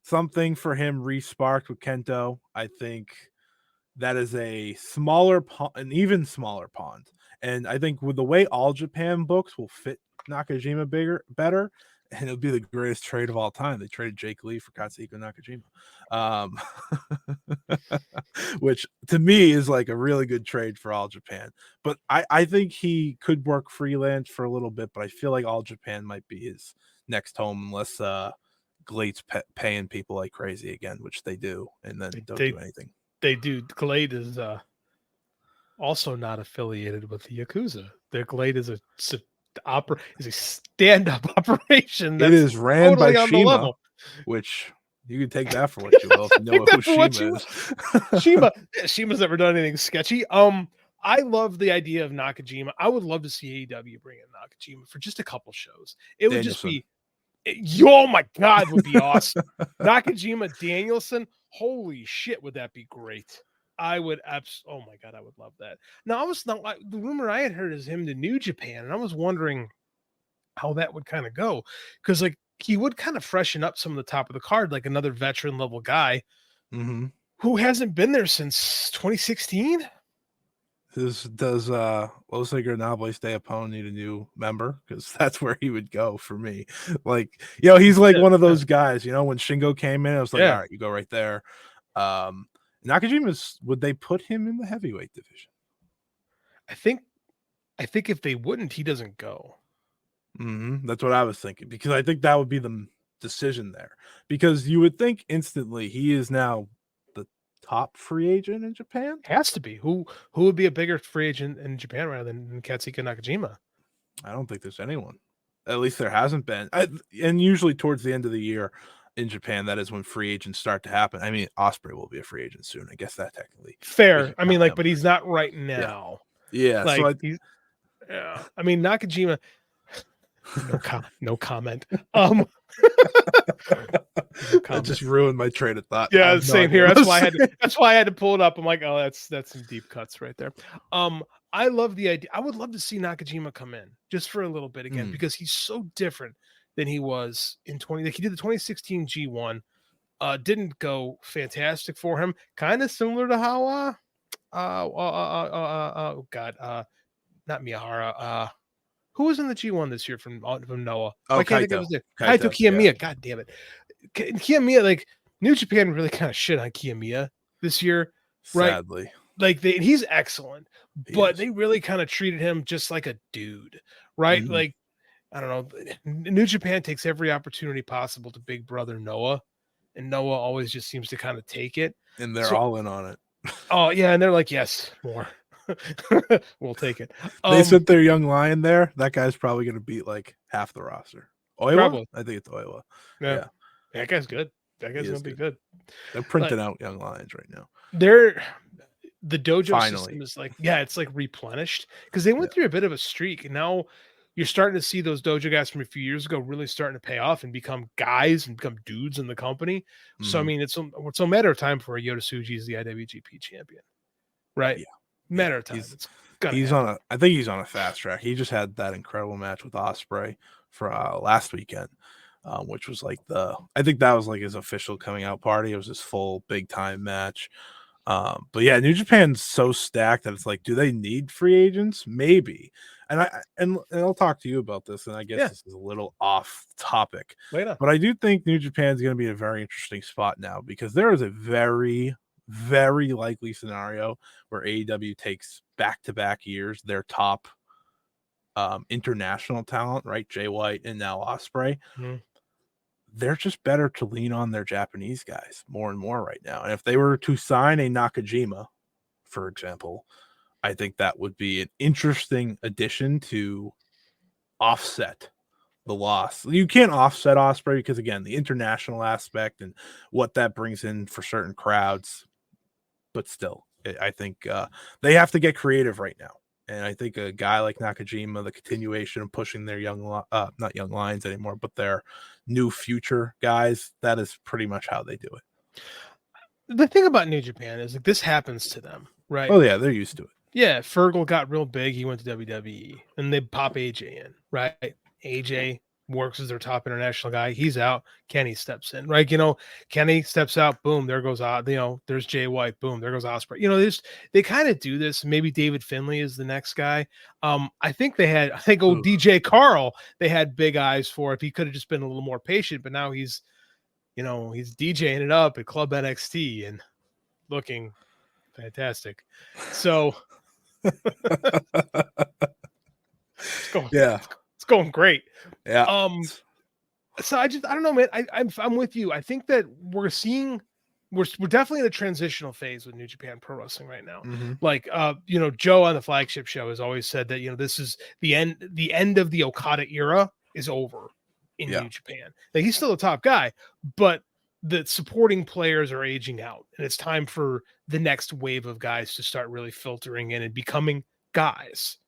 something for him re-sparked with Kento. I think that is a smaller pond, an even smaller pond. And I think with the way all Japan books will fit Nakajima better, and it'll be the greatest trade of all time. They traded Jake Lee for Katsuhiko Nakajima, which to me is like a really good trade for All Japan. But I think he could work freelance for a little bit, but I feel like All Japan might be his next home unless Glade's paying people like crazy again, which they do, and then don't do anything. They do. Glade is also not affiliated with the Yakuza. Their Glade is a stand-up operation. It is ran totally by Shima, which you can take that for what you will. If you know who Shima is. Shima's never done anything sketchy. I love the idea of Nakajima. I would love to see AEW bring in Nakajima for just a couple shows. It would just be, oh my god, would be awesome. Nakajima Danielson, holy shit, would that be great? I would oh my god, I would love that. Now the rumor I had heard is him to New Japan, and I was wondering how that would kind of go, because like he would kind of freshen up some of the top of the card, like another veteran level guy who hasn't been there since 2016. Does Los Ingobernables de Japón need a new member? Because that's where he would go for me. Like, he's like one of those guys. When Shingo came in, I was like, all right, you go right there. Nakajima's, would they put him in the heavyweight division? I think if they wouldn't, he doesn't go. That's what I was thinking, because I think that would be the decision there. Because you would think instantly he is now the top free agent in Japan. Has to be. Who would be a bigger free agent in Japan rather than Katsuhiko Nakajima? I don't think there's anyone. At least there hasn't been. And usually towards the end of the year in Japan, that is when free agents start to happen. I mean, Ospreay will be a free agent soon. I guess that technically fair. I mean, like, but he's not right now. Yeah. Like, So yeah. I mean, Nakajima. No comment. That just ruined my train of thought. Yeah, same here. That's why I had to pull it up. I'm like, oh, that's some deep cuts right there. I love the idea. I would love to see Nakajima come in just for a little bit again because he's so different than he was in 20. Like he did the 2016 G1. Didn't go fantastic for him. Kind of similar to how not Miyahara. Who was in the G1 this year from Noah? Oh, I can't think of his name. Kaito Kiyomiya. Yeah. God damn it. Kiyomiya, like New Japan really kind of shit on Kiyomiya this year, right? Sadly. Like he's excellent, but they really kind of treated him just like a dude, right? Mm-hmm. Like, I don't know. New Japan takes every opportunity possible to big brother Noah, and Noah always just seems to kind of take it. And they're all in on it. Oh, yeah. And they're like, yes, more. We'll take it. They sent their young lion there. That guy's probably going to beat like half the roster. Oiwa? Probably. I think it's Oiwa. Yeah. That guy's good. That guy's going to be good. They're printing out young lions right now. The dojo system is like, it's like replenished because they went through a bit of a streak, and now you're starting to see those dojo guys from a few years ago really starting to pay off and become guys and become dudes in the company. Mm-hmm. So I mean, it's a matter of time for Yota Tsuji is the IWGP champion, right? Yeah, matter of time. I think he's on a fast track. He just had that incredible match with Ospreay for last weekend, which was like I think that was like his official coming out party. It was his full big time match. But yeah, New Japan's so stacked that it's like, do they need free agents? Maybe. And I'll talk to you about this, and I guess this is a little off topic. But I do think New Japan's going to be in a very interesting spot now because there is a very, very likely scenario where AEW takes back-to-back years their top international talent, right? Jay White and now Ospreay. Mm-hmm. They're just better to lean on their Japanese guys more and more right now. And if they were to sign a Nakajima, for example, I think that would be an interesting addition to offset the loss. You can't offset Ospreay because, again, the international aspect and what that brings in for certain crowds. But still, I think they have to get creative right now. And I think a guy like Nakajima, the continuation of pushing their not young lions anymore, but their new future guys, that is pretty much how they do it. The thing about New Japan is like this happens to them, right? Oh, yeah, they're used to it. Yeah, Fergal got real big. He went to WWE, and they pop AJ in, right? AJ works as their top international guy. He's out. Kenny steps in, right? Kenny steps out. Boom, there goes there's Jay White. Boom, there goes Ospreay. They kind of do this. Maybe David Finlay is the next guy. I think DJ Carl, they had big eyes for if he could have just been a little more patient, but now he's DJing it up at Club NXT and looking fantastic. So it's going great. Yeah. So I don't know, man. I'm with you. I think that we're definitely in a transitional phase with New Japan Pro Wrestling right now. Mm-hmm. Like, Joe on the flagship show has always said that, this is the end of the Okada era is over in New Japan. Like, he's still a top guy, but the supporting players are aging out, and it's time for the next wave of guys to start really filtering in and becoming guys.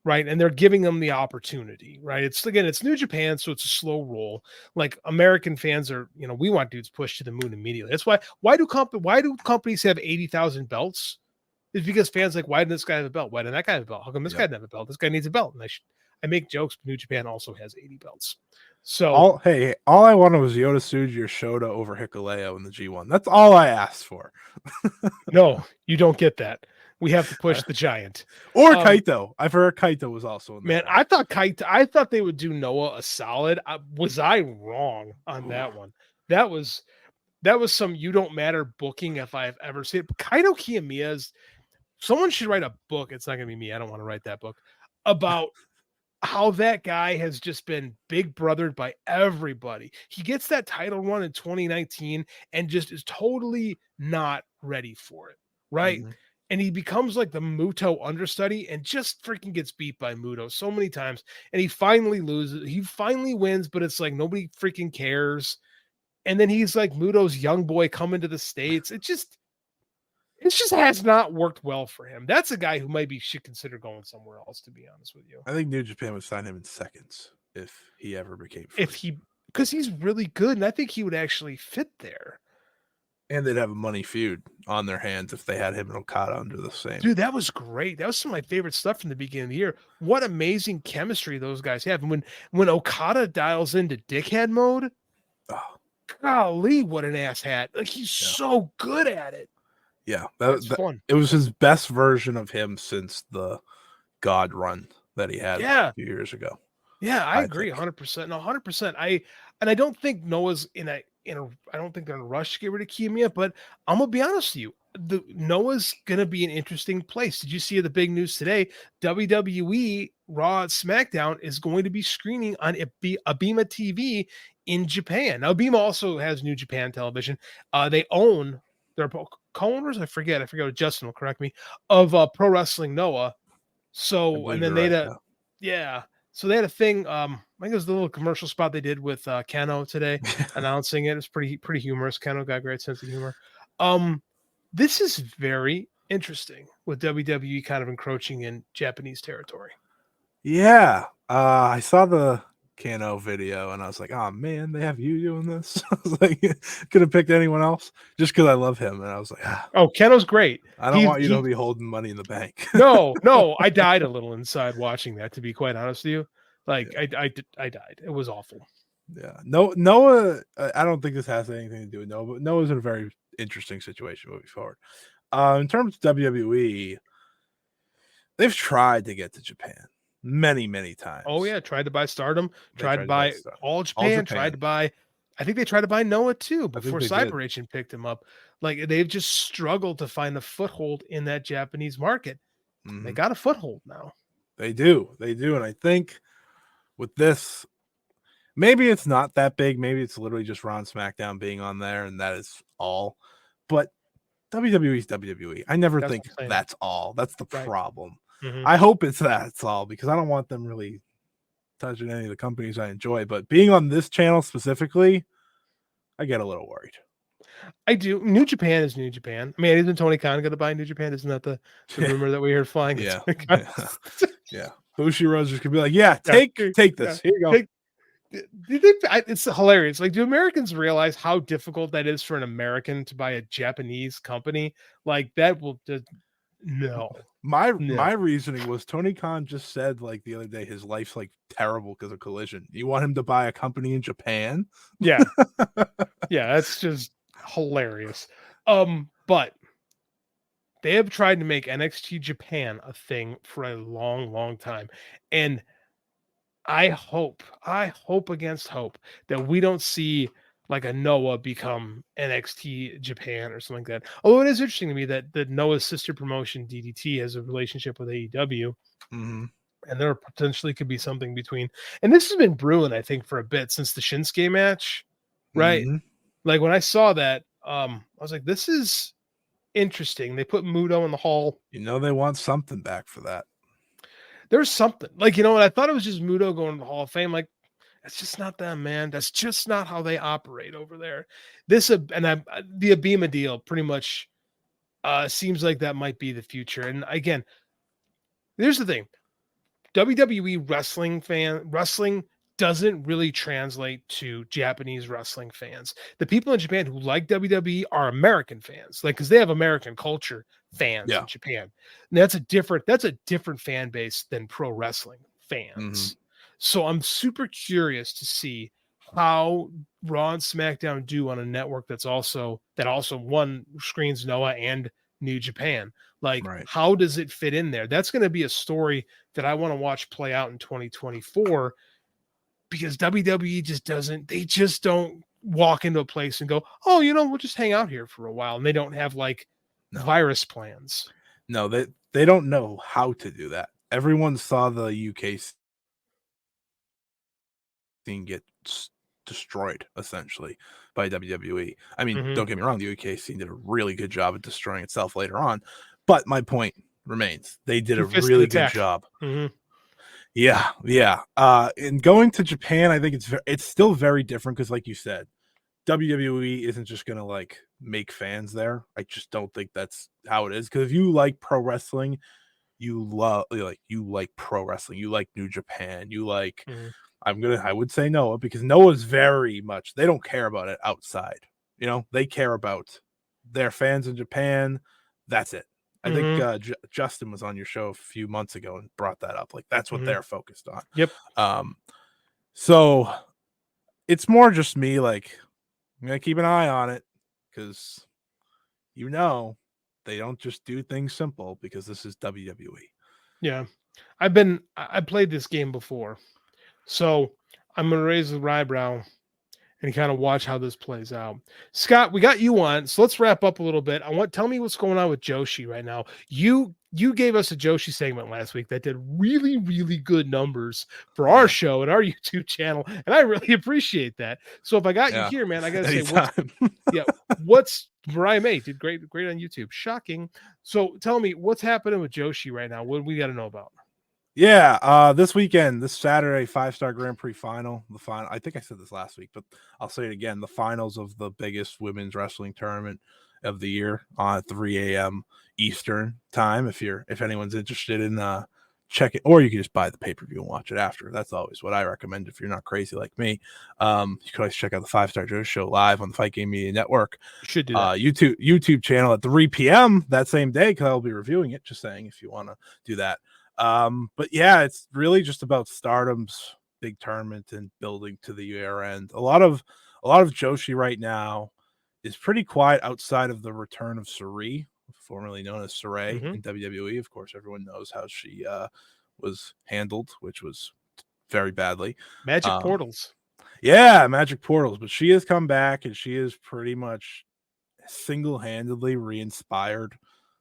Right. And they're giving them the opportunity. Right. It's New Japan. So it's a slow roll. Like American fans are, we want dudes pushed to the moon immediately. That's why do companies have 80,000 belts? It's because fans like, why didn't this guy have a belt? Why didn't that guy have a belt? How come this guy didn't have a belt? This guy needs a belt. And I make jokes, but New Japan also has 80 belts. So all I wanted was Yota Tsuji or Shota over Hikuleo in the G1. That's all I asked for. No, you don't get that. We have to push the giant. Or Kaito. I've heard Kaito was also in there. Man, I thought they would do Noah a solid. Was I wrong on that one? That was some you don't matter booking if I've ever seen it. But Kaito Kiyomiya's, someone should write a book. It's not gonna be me. I don't want to write that book about how that guy has just been big brothered by everybody. He gets that title run in 2019 and just is totally not ready for it, right? Mhm. And he becomes like the Muto understudy and just freaking gets beat by Muto so many times. And he finally loses. He finally wins, but it's like nobody freaking cares. And then he's like Muto's young boy coming to the States. It just has not worked well for him. That's a guy who maybe should consider going somewhere else, to be honest with you. I think New Japan would sign him in seconds if he ever became free. Because he's really good, and I think he would actually fit there. And they'd have a money feud on their hands if they had him and Okada under the same. Dude, that was great. That was some of my favorite stuff from the beginning of the year. What amazing chemistry those guys have. And when Okada dials into dickhead mode, Oh, golly, what an ass hat. Like, he's so good at it. yeah, That's fun. It was his best version of him since the God run that he had a few years ago. Yeah, I agree, think. 100%. No, 100%. I don't think Noah's I don't think they're in a rush to get rid of Kiyomiya, but I'm gonna be honest with you. Noah's gonna be an interesting place. Did you see the big news today? WWE Raw SmackDown is going to be screening on ABEMA TV in Japan. Now, ABEMA also has New Japan Television. They own, they're co-owners. I forget. Justin will correct me, of Pro Wrestling Noah. So, and then so they had a thing. I think it was the little commercial spot they did with Kano today, announcing it. It was pretty humorous. Kano got a great sense of humor. This is very interesting with WWE kind of encroaching in Japanese territory. Yeah, I saw the Kano video and I was like, oh man, they have you doing this. I was like, could have picked anyone else just because I love him. And I was like, oh, Kano's great. I don't want you to be holding money in the bank. no, I died a little inside watching that, to be quite honest with you. Like, yeah. I died. It was awful. Yeah. Noah, I don't think this has anything to do with Noah, but Noah's in a very interesting situation moving forward. In terms of WWE, they've tried to get to Japan many times. Oh yeah, tried to buy Stardom, tried to buy All Japan, tried to buy, I think they tried to buy Noah too before Cyber Agent picked him up. Like, they've just struggled to find a foothold in that Japanese market. Mm-hmm. They got a foothold now. They do. And I think with this, maybe it's not that big. Maybe it's literally just Raw and SmackDown being on there, and that is all. But WWE's WWE. I never think that's all. That's the problem. Mm-hmm. I hope that's all, because I don't want them really touching any of the companies I enjoy. But being on this channel specifically, I get a little worried. I do. New Japan is New Japan. I mean, isn't Tony Khan going to buy New Japan? Isn't that the rumor that we heard flying? Yeah. Bushiroad's just going to be like, yeah, take this. Here you go. It's hilarious. Like, do Americans realize how difficult that is for an American to buy a Japanese company? Like, that will just no. My reasoning was Tony Khan just said, like, the other day, his life's like terrible because of Collision. You want him to buy a company in Japan? Yeah. Yeah, that's just hilarious. But they have tried to make NXT Japan a thing for a long time. And I hope against hope that we don't see like a Noah become NXT Japan or something like that. Although it is interesting to me that Noah's sister promotion DDT has a relationship with AEW, and there potentially could be something between. And this has been brewing, I think, for a bit since the Shinsuke match, right? Mm-hmm. Like, when I saw that, I was like, this is interesting. They put Muto in the hall. They want something back for that. There's something, like, and I thought it was just Muto going to the Hall of Fame. Like, that's just not them, man. That's just not how they operate over there. The ABEMA deal pretty much seems like that might be the future. And again, here's the thing: WWE wrestling doesn't really translate to Japanese wrestling fans. The people in Japan who like WWE are American fans, like, because they have American culture fans in Japan. And that's a different fan base than pro wrestling fans. Mm-hmm. So I'm super curious to see how Raw and SmackDown do on a network that also one screens Noah and New Japan. Like, how does it fit in there? That's going to be a story that I want to watch play out in 2024. Because WWE they just don't walk into a place and go, oh, we'll just hang out here for a while. And they don't have virus plans. No, they don't know how to do that. Everyone saw the UK scene get destroyed essentially by WWE. I mean, Mhm. don't get me wrong, the UK scene did a really good job at destroying itself later on, but my point remains. They did a Two-fisted really good attack. job. Mhm. Yeah. And going to Japan, I think it's still very different because, like you said, WWE isn't just gonna like make fans there. I just don't think that's how it is. Because if you like pro wrestling, you like pro wrestling, you like New Japan, you like Mhm. I would say Noah, because Noah's very much, they don't care about it outside. They care about their fans in Japan. That's it. I think Mhm. Justin was on your show a few months ago and brought that up. Like that's what Mhm. they're focused on. Yep. So it's more just me like I'm gonna keep an eye on it because they don't just do things simple because this is WWE. Yeah. I played this game before. So I'm gonna raise the eyebrow and kind of watch how this plays out. Scott, we got you on, so let's wrap up a little bit. Tell me what's going on with Joshi right now. You gave us a Joshi segment last week that did really, really good numbers for our show and our YouTube channel, and I really appreciate that. So if I got you here, man, I gotta say what's Mariah May did great on YouTube. Shocking. So tell me what's happening with Joshi right now. What do we got to know about? This weekend, this Saturday, 5-star Grand Prix final. The final, I think I said this last week, but I'll say it again. The finals of the biggest women's wrestling tournament of the year on 3 a.m. Eastern time. If anyone's interested in check it, or you can just buy the pay-per-view and watch it after. That's always what I recommend if you're not crazy like me. You can always check out the 5-star Joe Show live on the Fight Game Media Network. You should do that. YouTube channel at 3 p.m. that same day, because I'll be reviewing it. Just saying if you want to do that. But yeah, it's really just about Stardom's big tournament and building to the year end. A lot of Joshi right now is pretty quiet outside of the return of Sarai, formerly known as Sarai in WWE. Of course, everyone knows how she was handled, which was very badly. Magic portals. Yeah, magic portals. But she has come back and she is pretty much single-handedly re-inspired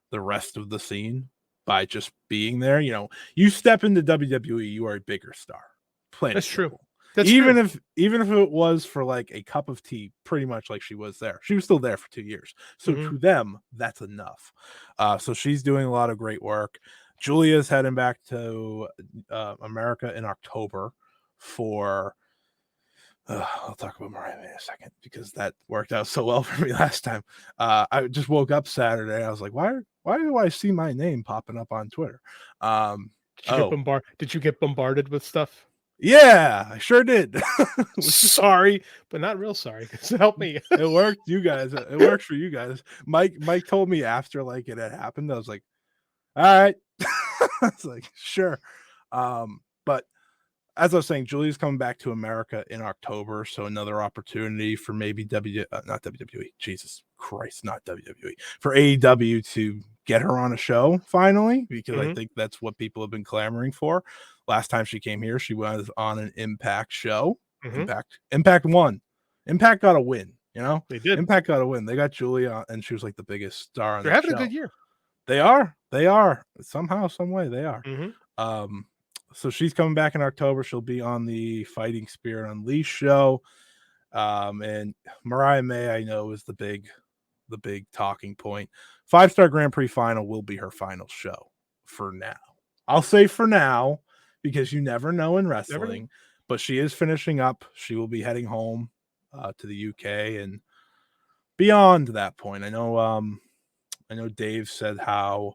the rest of the scene by just being there. You step into WWE, you are a bigger star. That's true. Even if it was for like a cup of tea, pretty much like she was there. She was still there for 2 years. So to them, that's enough. So she's doing a lot of great work. Julia's heading back to America in October for I'll talk about Mariah in a second because that worked out so well for me last time. I just woke up Saturday. I was like, why do I see my name popping up on Twitter? Did you get bombarded with stuff? Yeah, I sure did. Sorry, but not real sorry. Help me. It worked, you guys. It worked for you guys. Mike told me after like it had happened. I was like, all right. I was like, sure. But as I was saying, Julia's coming back to America in October, so another opportunity for maybe not WWE. Jesus Christ, not WWE. For AEW to get her on a show finally, because I think that's what people have been clamoring for. Last time she came here, she was on an Impact show. Impact won. Impact got a win. They did. Impact got a win. They got Julia, and she was like the biggest star on. They're having a good year. They are somehow, some way they are. So she's coming back in October. She'll be on the Fighting Spirit Unleashed show. And Mariah May, I know, is the big talking point. 5-star Grand Prix final will be her final show for now. I'll say for now, because you never know in wrestling, but she is finishing up. She will be heading home to the UK and beyond that point. I know Dave said how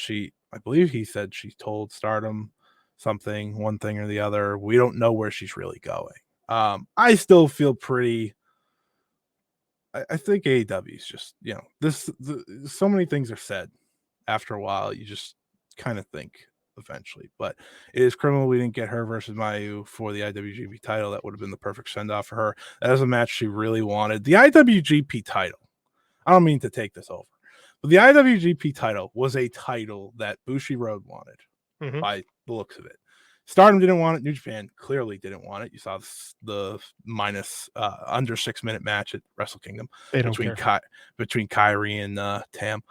I believe he said she told Stardom something, one thing or the other. We don't know where she's really going. I still feel pretty. I think AEW is just, so many things are said after a while. You just kind of think eventually, but it is criminal we didn't get her versus Mayu for the IWGP title. That would have been the perfect send off for her. That is a match she really wanted. The IWGP title, I don't mean to take this over, but the IWGP title was a title that Bushi Road wanted by the looks of it. Stardom didn't want it. New Japan clearly didn't want it. You saw the minus under 6 minute match at Wrestle Kingdom between Kyrie and Tam.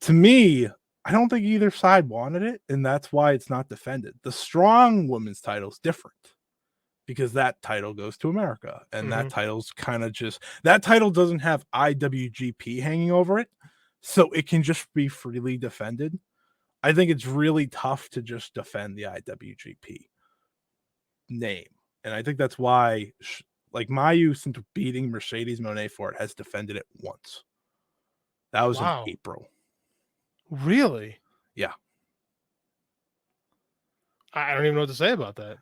To me, I don't think either side wanted it, and that's why it's not defended. The strong women's title is different. because that title goes to America, and that title's kind of just, that title doesn't have IWGP hanging over it, so it can just be freely defended. I think it's really tough to just defend the IWGP name, and I think that's why like Mayu, since beating Mercedes Moné for it, has defended it once. That was in April. Really? Yeah. I don't even know what to say about that.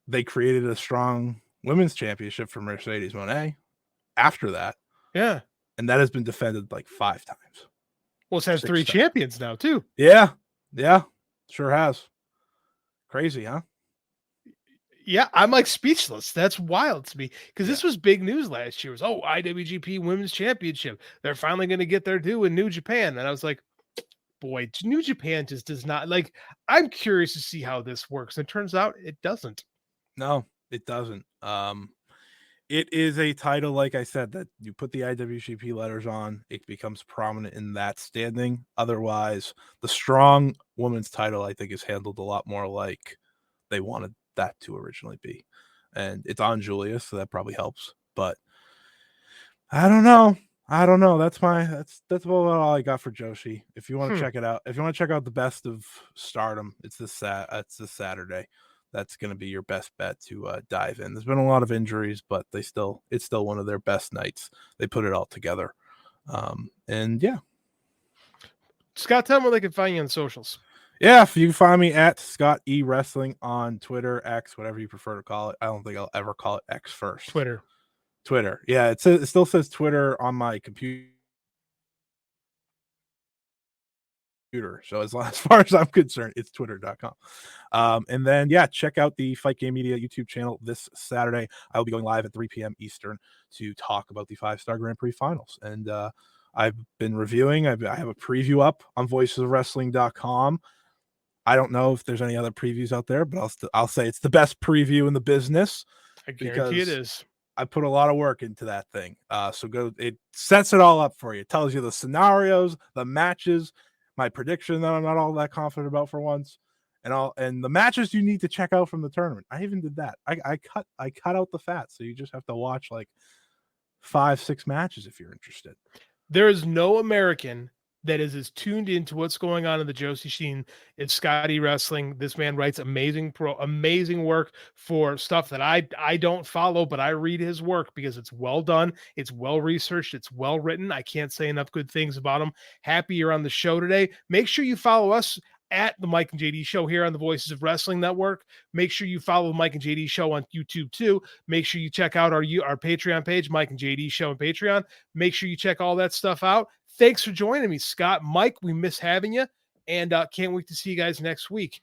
They created a strong women's championship for Mercedes Moné after that. Yeah. And that has been defended like 5 times. Well, it has 3 champions now, too. Yeah. Yeah. Sure has. Crazy, huh? Yeah, I'm like speechless. That's wild to me, because this was big news last year. It was, IWGP Women's Championship. They're finally going to get their due in New Japan. And I was like, boy, New Japan just does not, like, I'm curious to see how this works. And it turns out it doesn't. No, it doesn't. It is a title, like I said, that you put the IWGP letters on, it becomes prominent in that standing. Otherwise, the strong women's title, I think, is handled a lot more like they wanted that to originally be. And it's on Julius, so that probably helps. But I don't know. That's about all I got for Joshi. If you want to check it out, if you want to check out the best of Stardom, it's this Saturday. That's going to be your best bet to dive in. There's been a lot of injuries, but it's still one of their best nights. They put it all together. And yeah. Scott, tell them where they can find you on socials. Yeah, if you can find me at Scott E Wrestling on Twitter, X, whatever you prefer to call it. I don't think I'll ever call it X first. Twitter. Yeah, it still says Twitter on my computer. So as far as I'm concerned, it's twitter.com. And then, check out the Fight Game Media YouTube channel this Saturday. I will be going live at 3 p.m. Eastern to talk about the 5-Star Grand Prix finals. And I've been reviewing. I have a preview up on voicesofwrestling.com. I don't know if there's any other previews out there, but I'll say it's the best preview in the business. I guarantee it is. I put a lot of work into that thing. So go, it sets it all up for you. It tells you the scenarios, the matches, my prediction that I'm not all that confident about for once, and the matches you need to check out from the tournament. I even did that. I cut out the fat, so you just have to watch like 5-6 matches if you're interested. There is no American that is as tuned into what's going on in the Joshi scene as Scotty Wrestling. This man writes amazing work for stuff that I don't follow, but I read his work because it's well done, it's well researched, it's well written. I can't say enough good things about him. Happy you're on the show today. Make sure you follow us at the Mike and JD Show here on the Voices of Wrestling Network. Make sure you follow Mike and JD Show on YouTube too. Make sure you check out our Patreon page, Mike and JD Show on Patreon. Make sure you check all that stuff out. Thanks for joining me, Scott. Mike, we miss having you, and can't wait to see you guys next week.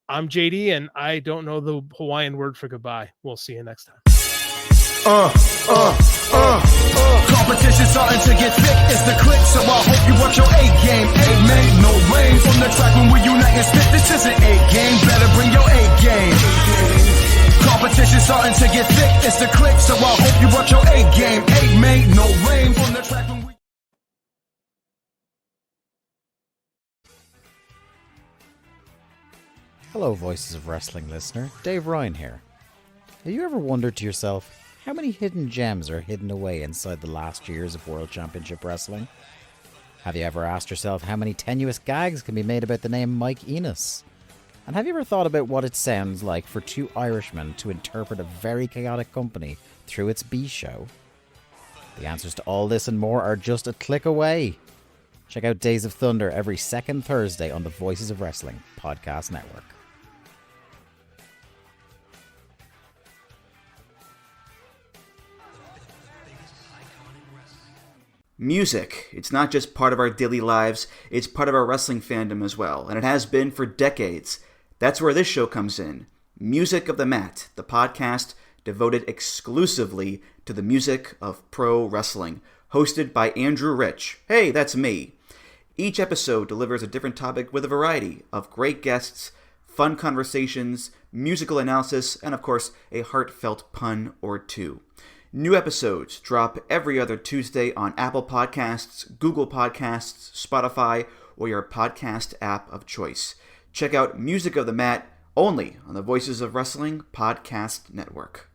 I'm JD, and I don't know the Hawaiian word for goodbye. We'll see you next time. Competition starting to get thick, it's the click, so I hope you work your A game. Amen, no rain from the track when we unite and spit. This is an A game, better bring your A game. Competition starting to get thick, it's the click, so I hope you work your A game. Amen, no rain from the track when we. Hello, Voices of Wrestling listener. Dave Ryan here. Have you ever wondered to yourself how many hidden gems are hidden away inside the last years of World Championship Wrestling? Have you ever asked yourself how many tenuous gags can be made about the name Mike Enos? And have you ever thought about what it sounds like for 2 Irishmen to interpret a very chaotic company through its B show? The answers to all this and more are just a click away. Check out Days of Thunder every second Thursday on the Voices of Wrestling podcast network. Music. It's not just part of our daily lives, it's part of our wrestling fandom as well, and it has been for decades. That's where this show comes in. Music of the Mat, the podcast devoted exclusively to the music of pro wrestling, hosted by Andrew Rich. Hey, that's me. Each episode delivers a different topic with a variety of great guests, fun conversations, musical analysis, and of course, a heartfelt pun or two. New episodes drop every other Tuesday on Apple Podcasts, Google Podcasts, Spotify, or your podcast app of choice. Check out Music of the Mat only on the Voices of Wrestling Podcast Network.